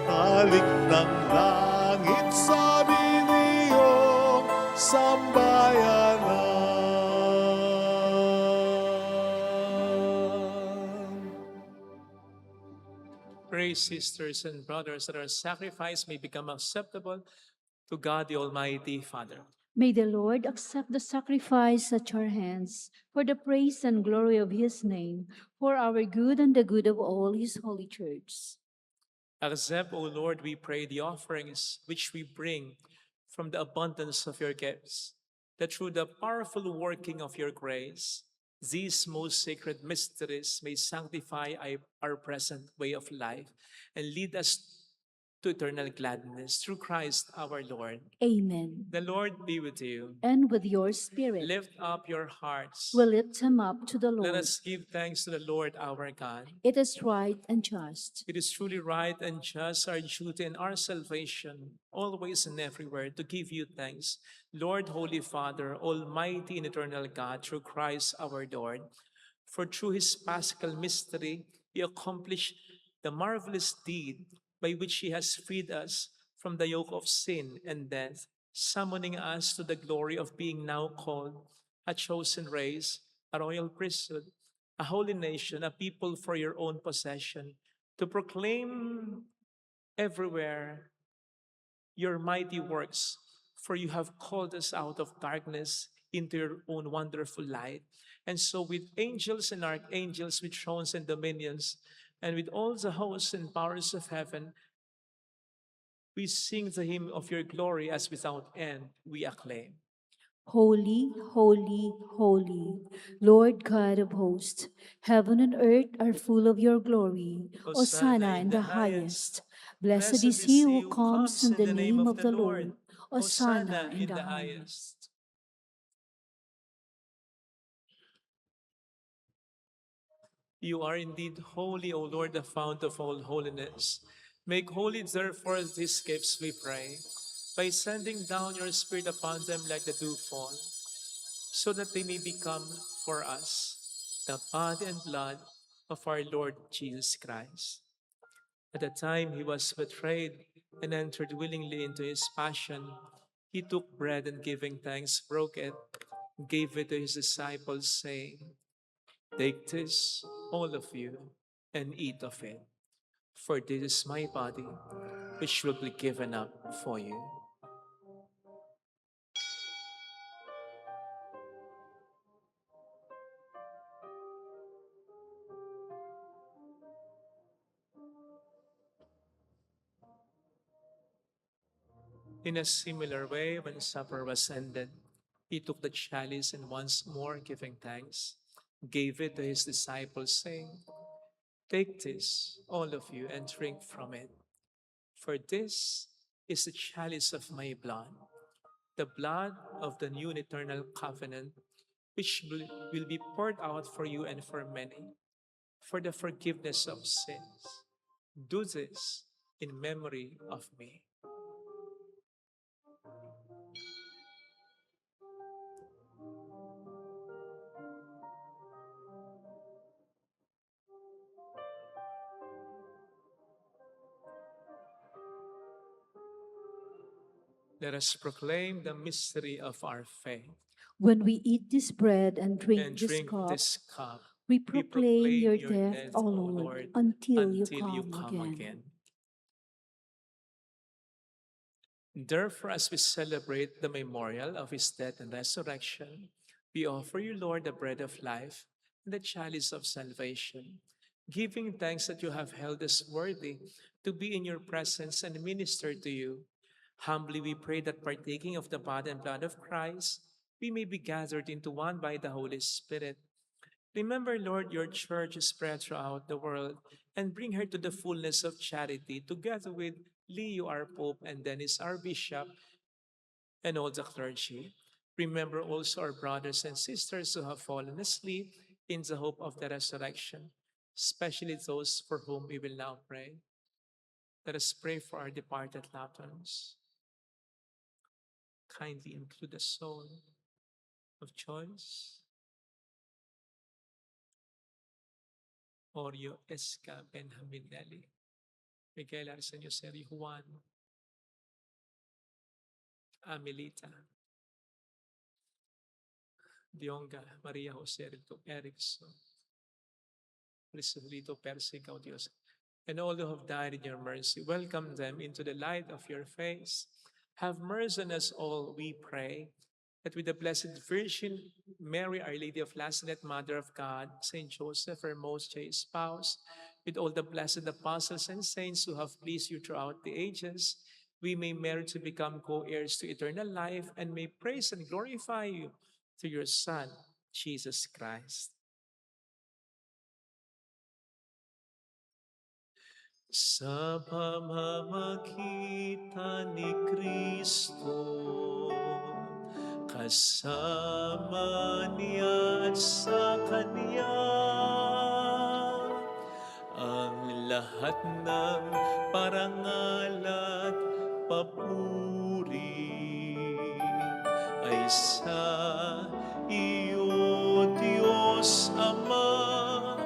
Halik ng langit sa biniyong sambayanan. Pray, sisters and brothers, that our sacrifice may become acceptable to God the Almighty Father. May the Lord accept the sacrifice at your hands for the praise and glory of his name, for our good and the good of all his holy church. Accept, O Lord, we pray, the offerings which we bring from the abundance of your gifts, that through the powerful working of your grace, these most sacred mysteries may sanctify our present way of life and lead us to eternal gladness through Christ our Lord. Amen. The Lord be with you. And with your spirit, Lift up your hearts. we lift him up to the Let Lord. us give thanks to the Lord our God. It is right and just. It is truly right and just, our duty and our salvation, always and everywhere, to give you thanks, Lord, Holy Father, Almighty and eternal God, through Christ our Lord. For through his paschal mystery, he accomplished the marvelous deed by which he has freed us from the yoke of sin and death, summoning us to the glory of being now called a chosen race, a royal priesthood, a holy nation, a people for your own possession, to proclaim everywhere your mighty works, for you have called us out of darkness into your own wonderful light. And so with angels and archangels, with thrones and dominions, and with all the hosts and powers of heaven, we sing the hymn of your glory as without end we acclaim. Holy, holy, holy, Lord God of hosts, heaven and earth are full of your glory. Hosanna in the highest. Blessed is he who comes in the name of the Lord. Hosanna in the highest. You are indeed holy, O Lord, the fount of all holiness. Make holy, therefore, these gifts, we pray, by sending down your Spirit upon them like the dewfall, so that they may become for us the body and blood of our Lord Jesus Christ. At the time he was betrayed and entered willingly into his passion, he took bread and giving thanks, broke it, gave it to his disciples, saying, "Take this, all of you, and eat of it, for this is my body, which will be given up for you." In a similar way, when supper was ended, he took the chalice and once more giving thanks, gave it to his disciples, saying, "Take this, all of you, and drink from it. For this is the chalice of my blood, the blood of the new and eternal covenant, which will be poured out for you and for many, for the forgiveness of sins. Do this in memory of me." Let us proclaim the mystery of our faith When we eat this bread and and drink this drink cup, this cup. we We proclaim your your death, O Lord, until you come again. Therefore, as we celebrate the memorial of his death and resurrection, we offer you, Lord, the bread of life and the chalice of salvation, giving thanks that you have held us worthy to be in your presence and minister to you. Humbly we pray that partaking of the body and blood of Christ, we may be gathered into one by the Holy Spirit. Remember, Lord, your church is spread throughout the world and bring her to the fullness of charity, together with Leo, our Pope, and Dennis, our Bishop, and all the clergy. Remember also our brothers and sisters who have fallen asleep in the hope of the resurrection, especially those for whom we will now pray. Let us pray for our departed loved ones. Kindly include the soul of Joyce, Orio Esca Benjaminelli, Miguel Arsenio Seri Juan, Amelita, Dionga Maria Jose Rito Erickson, Crisolito Persica, O Dios, and all who have died in your mercy, welcome them into the light of your face. Have mercy on us all, we pray, that with the Blessed Virgin Mary, Our Lady of Lazaret, Mother of God, Saint Joseph, her most chaste spouse, with all the blessed apostles and saints who have pleased you throughout the ages, we may merit to become co-heirs to eternal life and may praise and glorify you through your Son, Jesus Christ. Sa pamamagitan ni Kristo, kasama niya at sa Kanya, ang lahat ng parangal at papuri ay sa iyo, Diyos Ama,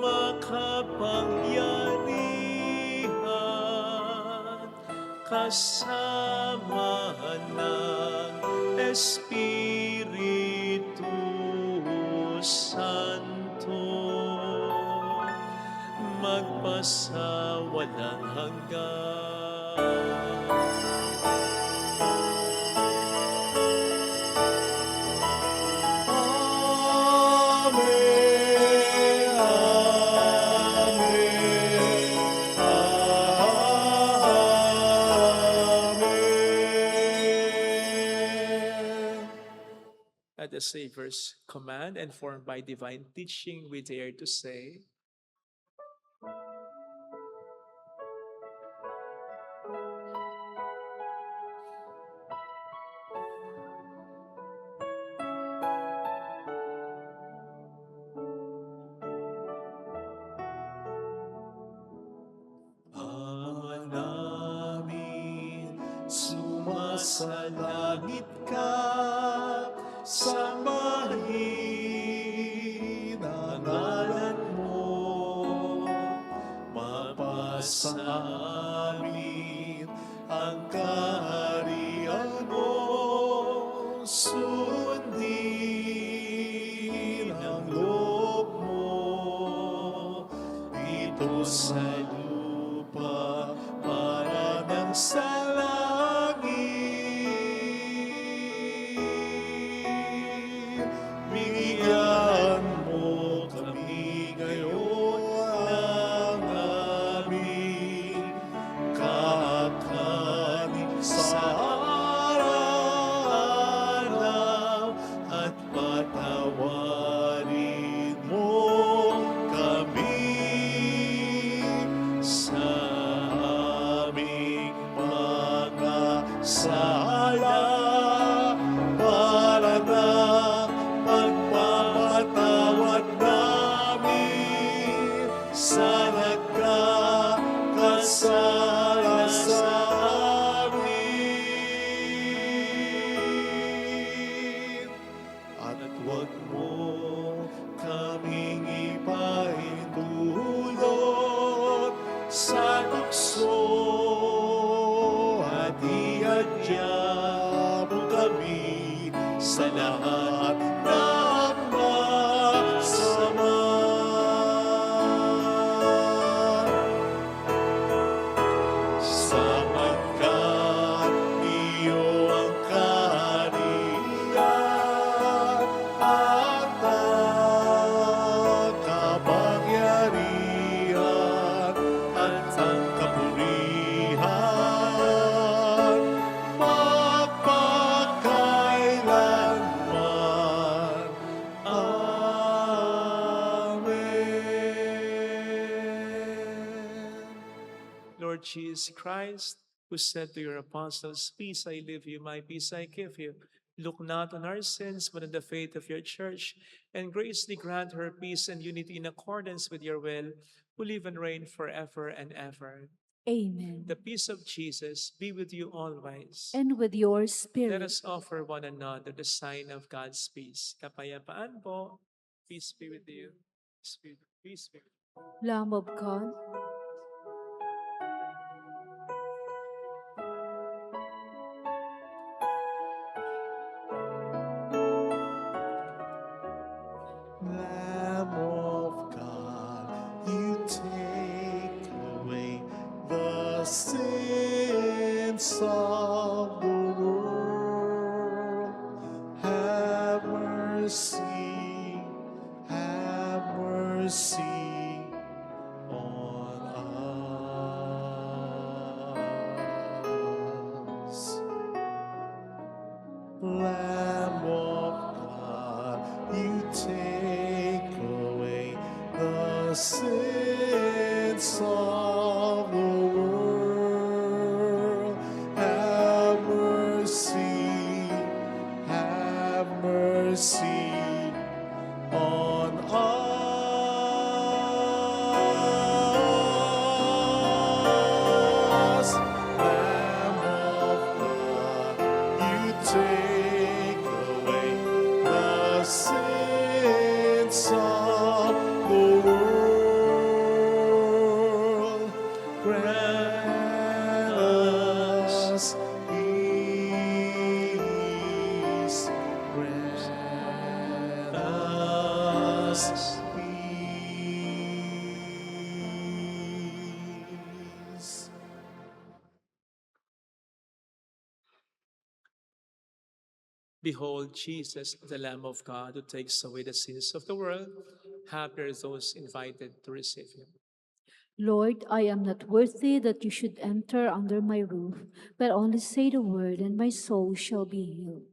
makapangyarihan, kasama ng Espiritu Santo, magpasawalang hanggan. At the Savior's command and formed by divine teaching, we dare to say, Ama namin, sumasalangit ka, sambahin ang ngalan mo, mapasa amin ang kaharian mo, sundin ang loob mo, dito sa lupa para ng sa langit. Bigyan mo kami ngayon ng aming kakanin sa araw-araw at patawarin mo kami sa aming mga sala para ng pagpapatawad namin sa nagkakasala sa amin. At huwag mo kaming ipahintulot sa tukso at iadya mo kami sa lahat ng masama. Sapagkat iyo ang kaharian at ang kapangyarihan at ang kapurihan magpakailanman. Amen. Lord Jesus Christ, who said to your apostles, Peace I leave you, my peace I give you. Look not on our sins, but on the faith of your church, and graciously grant her peace and unity in accordance with your will, who live and reign forever and ever. Amen. The peace of Jesus be with you always. And with your Let spirit. us offer one another the sign of God's peace. Kapayapaan po. Peace be with you. Peace be with you. Peace be with you. Lamb of God, Lamb of God, you take away the sins of the world. Have mercy, have mercy on us. Lamb of God, you take away the sins of the world. Have mercy on us. Lamb of God, you take away the sins of the world. Grant us peace. Grant us peace. Behold, Jesus, the Lamb of God, who takes away the sins of the world. Happy are those invited to receive him. Lord, I am not worthy that you should enter under my roof, but only say the word, and my soul shall be healed.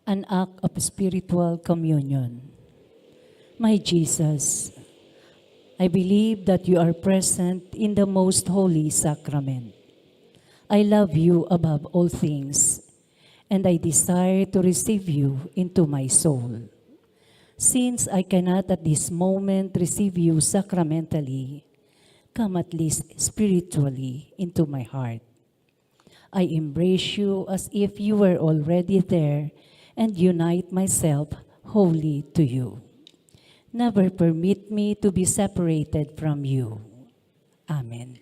An act of spiritual communion. My Jesus, I believe that you are present in the most holy sacrament. I love you above all things, and I desire to receive you into my soul. Since I cannot at this moment receive you sacramentally, come at least spiritually into my heart. I embrace you as if you were already there and unite myself wholly to you. Never permit me to be separated from you. Amen.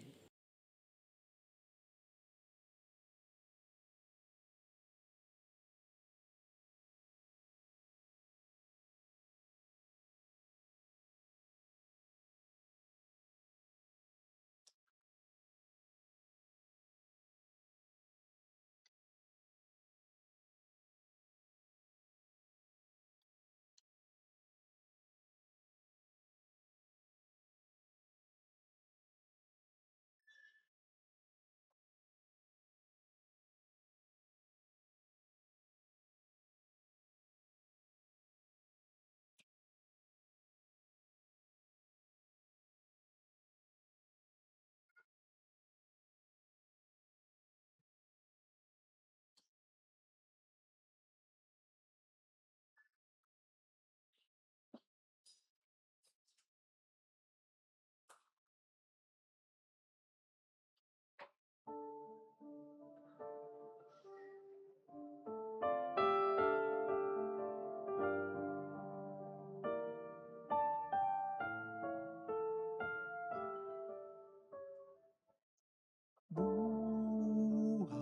Buhay,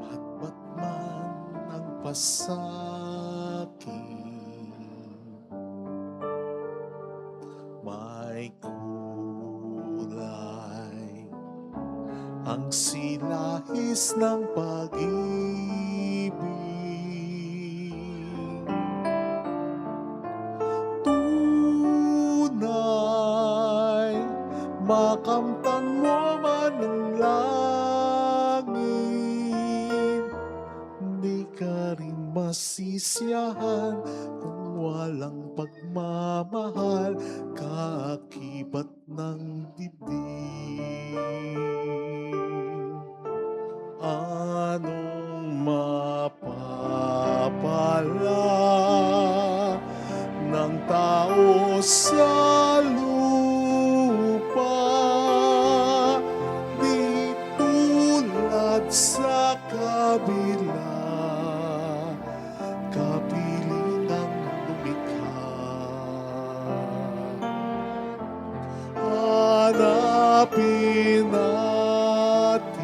patpat man ang pasakit, may kulay ang silahis ng pag-ibig. Tunay, makamtan mo man ang langit, di ka rin pagsisiyahan kung walang pagmamahal, kaakibat ng dibdib. Anong mapapala ng tao sa lupa, di tulad sa kabila, kapiling ang lumikha. Hanapin natin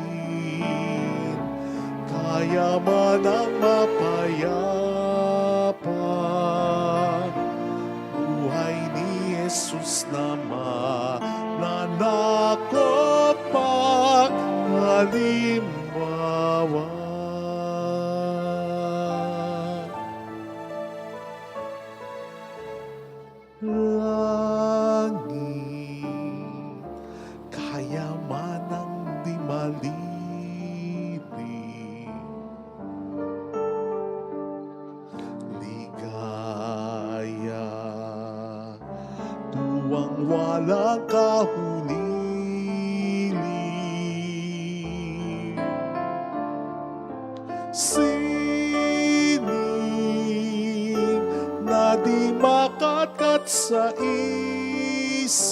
kayaman ang mapayapa, buhay ni Jesus na mananakopak halimbawa. Langit, kayamanang di maliri, ligaya, tuwang walang kahulili, sining na di makatkat sa isip,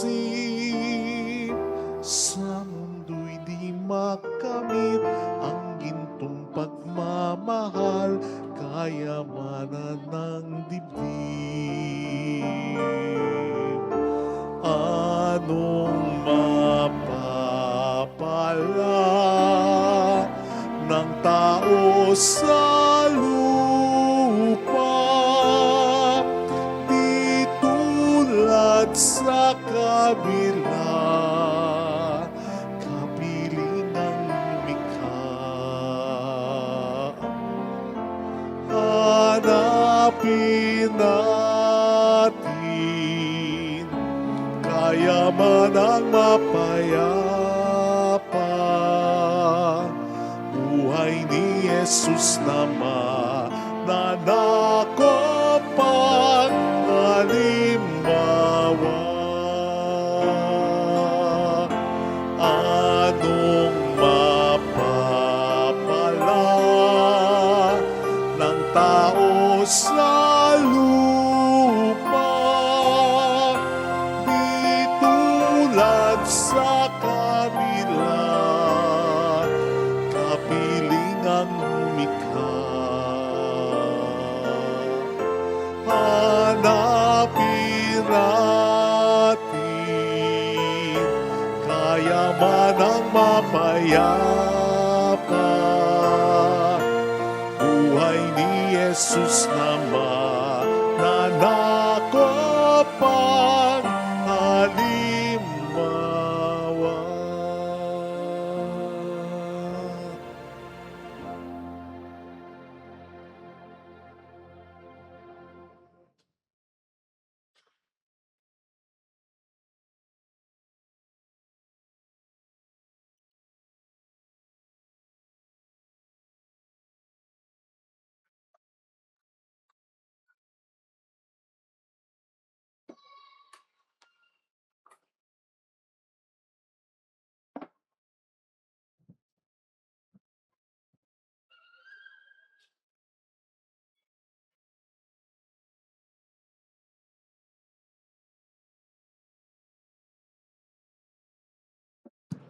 sa mundo'y di makamit ang gintong pagmamahal, kayamanan ng dibdib. Anong mapapala ng tao sa lupa, di tulad sa kabila, kapiling ang lumikha. Hanapin natin kayamanang mapayapa, buhay ni Jesus na mananakopak halimbawa. Anong mapapala ng tao sa lupa, di tulad sa kabila, kapiling ang lumikha. Hanapin natin kayamanang mapayapa, buhay ni Jesus na mananakopak halimbawa.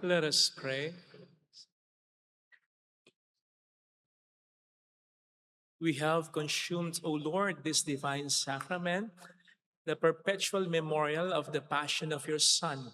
Let us pray. We have consumed, O Lord, this divine sacrament, the perpetual memorial of the passion of your Son.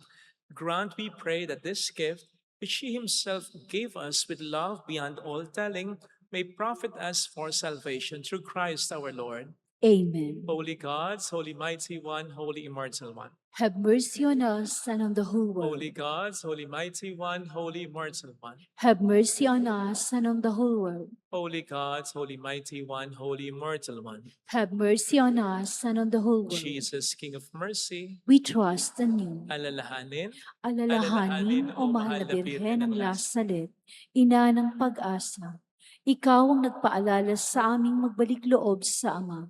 Grant, we pray, that this gift, which he himself gave us with love beyond all telling, may profit us for salvation through Christ our Lord. Amen. Holy God, Holy Mighty One, Holy Immortal One. Have mercy on us and on the whole world. Holy God, Holy Mighty One, Holy Immortal One. Have mercy on us and on the whole world. Holy God, Holy Mighty One, Holy Immortal One. Have mercy on us and on the whole world. Jesus, King of Mercy, We trust in you. alalahanin, Alalahanin, O mahal na Birhen ng Lasalet, Ina ng pag-asa, Ikaw ang nagpaalala sa aming magbalik loob sa Ama.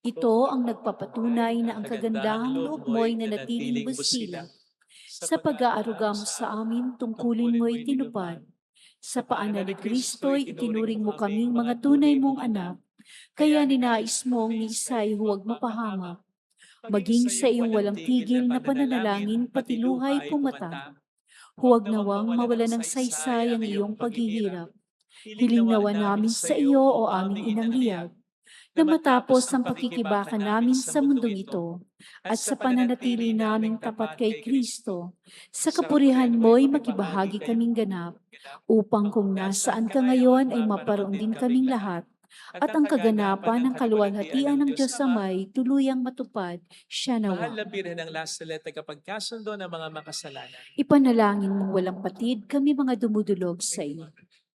Ito ang nagpapatunay na ang kagandahang loob mo'y nanatiling busilak. Sa pag-aaruga mo sa amin, tungkulin mo'y tinupad. Sa paanan ni Kristo'y itinuring mo kaming mga tunay mong anak, kaya ninais mong ni isa'y huwag mapahamak. Maging sa iyong walang tigil na pananalangin, pati luhay pumata. Huwag nawang mawala ng saysay ang iyong paghihirap. Hiling nawa namin sa iyo o aming inang liyag, na matapos ang pakikibaka namin sa mundong ito, at sa pananatili naming tapat kay Kristo, sa kapurihan mo'y makibahagi kaming ganap, upang kung nasaan ka ngayon ay maparoon din kaming lahat, at ang kaganapan ng kaluwalhatian ng Diyos Amay tuluyang matupad, siya Mahal nawa. na Birhen ng Las Salete, kapagkasundo ng mga makasalanan. Ipanalangin mong walang patid kami mga dumudulog sa iyo.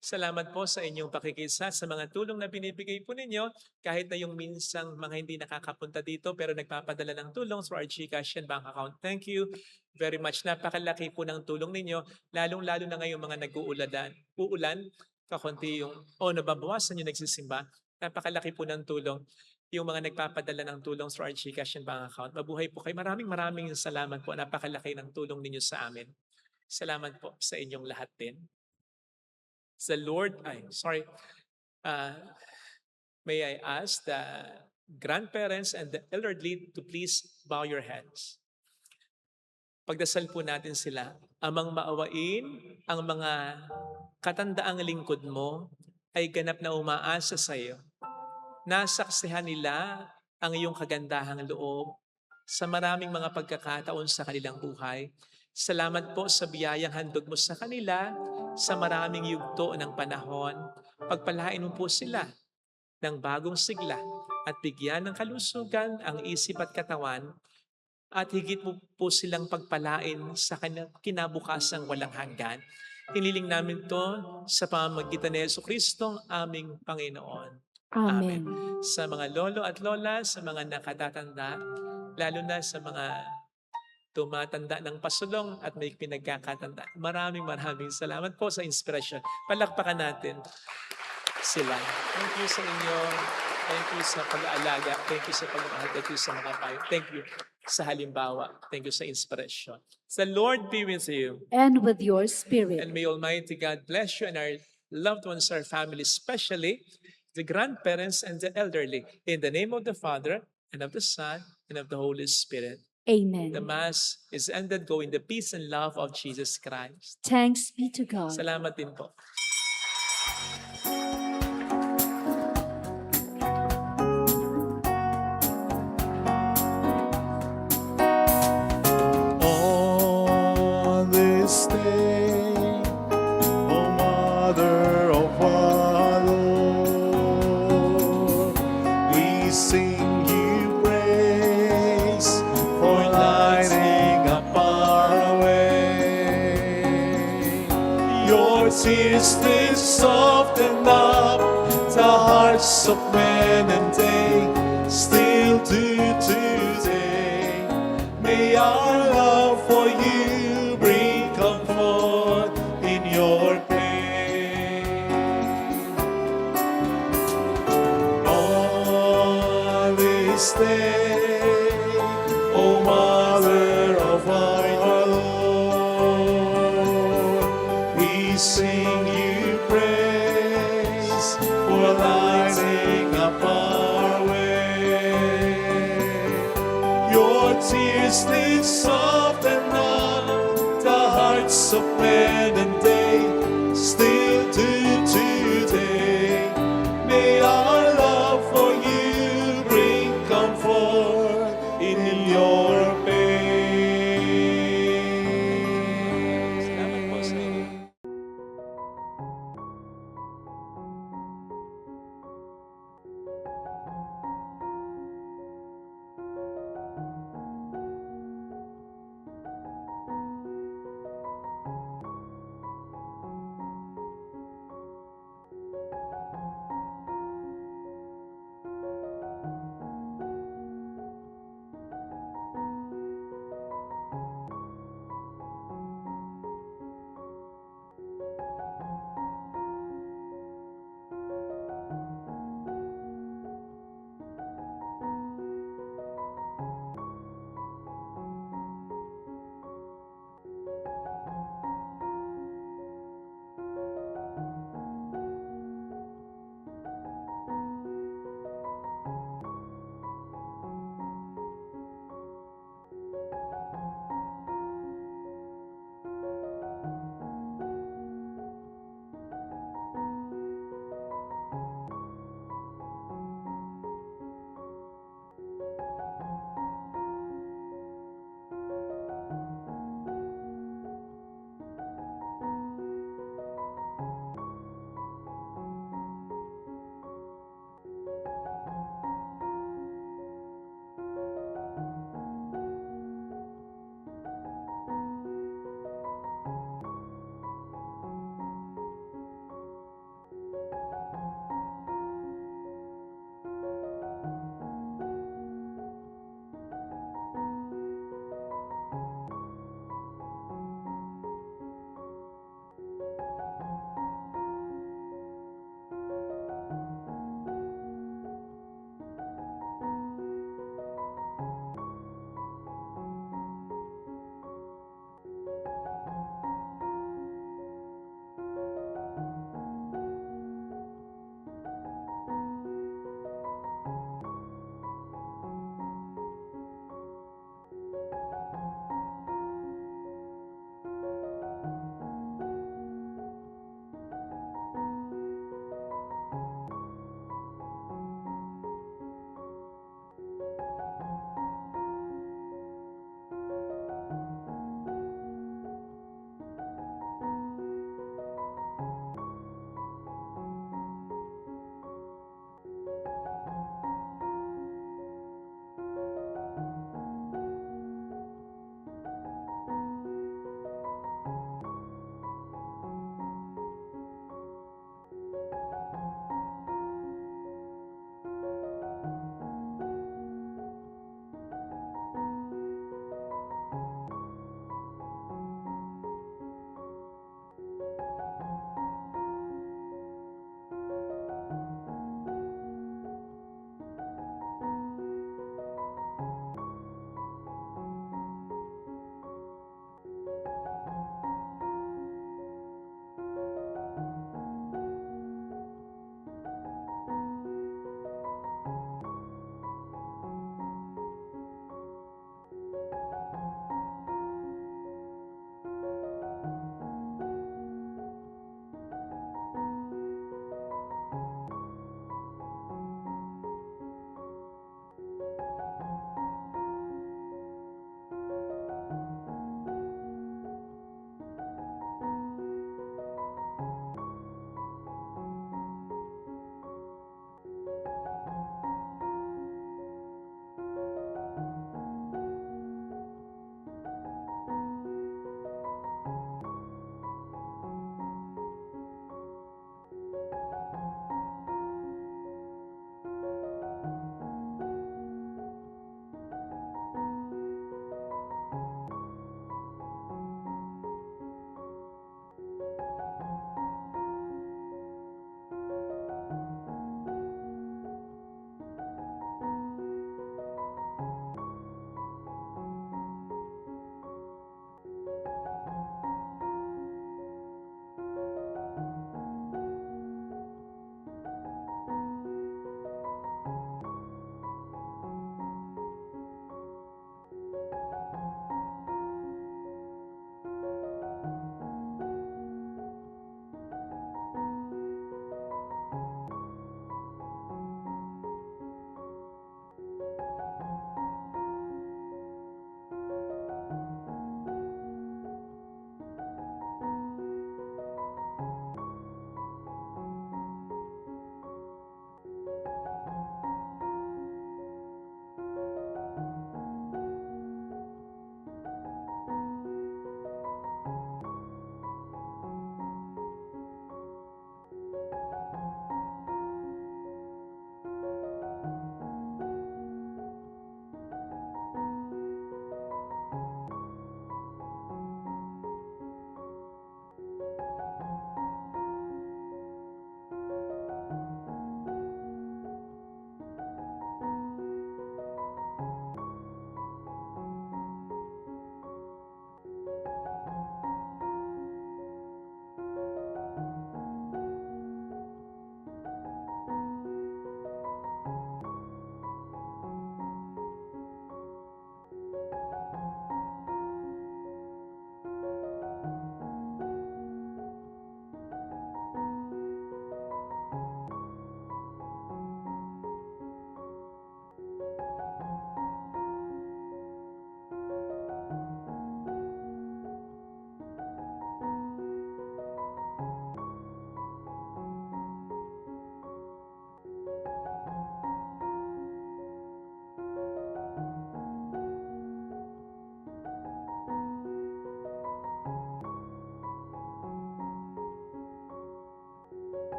Salamat po sa inyong pakikisa, sa mga tulong na binibigay po ninyo, kahit na yung minsang mga hindi nakakapunta dito pero nagpapadala ng tulong through our GCash and bank account. Thank you very much. Napakalaki po ng tulong ninyo, lalong-lalo na ngayong mga uulan, kakunti yung, nababawasan yung nagsisimba. Napakalaki po ng tulong yung mga nagpapadala ng tulong through our GCash and bank account. Mabuhay po kayo. Maraming salamat po. Napakalaki ng tulong ninyo sa amin. Salamat po sa inyong lahat din. May I ask the grandparents and the elderly to please bow your heads. Pagdasal po natin sila. Amang maawain, ang mga katandaang lingkod mo ay ganap na umaasa sa iyo. Nasaksihan nila ang iyong kagandahang loob sa maraming mga pagkakataon sa kanilang buhay. Salamat po sa biyayang handog mo sa kanila sa maraming yugto ng panahon. Pagpalain mo po sila ng bagong sigla at bigyan ng kalusugan ang isip at katawan, at higit mo po silang pagpalain sa kinabukasang walang hanggan. Hiniling namin to sa pamamagitan ni Jesucristo, aming Panginoon. Amen. Sa mga lolo at lola, sa mga nakatatanda, lalo na sa mga tumatanda ng pasulong at may pinagkakatanda. Maraming salamat po sa inspirasyon. Palakpakan natin sila. Thank you sa inyo. Thank you sa pag-aalaga. Thank you sa pagmamahal. Thank you sa mga payo. Thank you sa halimbawa. Thank you sa inspirasyon. The Lord be with you. And with your spirit. And may Almighty God bless you and our loved ones, our family, especially the grandparents and the elderly. In the name of the Father, and of the Son, and of the Holy Spirit. Amen. The Mass is ended. Go in the peace and love of Jesus Christ. Thanks be to God. Salamat din po. On this day, O Mother of our Lord, we sing you praise for lighting up our way. Your tears they soften up the hearts of men, and they still do today. May our love for you bring comfort in your pain. On this day, O Mother of our Lord, we sing you praise for lighting up our way. Your tears they soften up the hearts of men, and they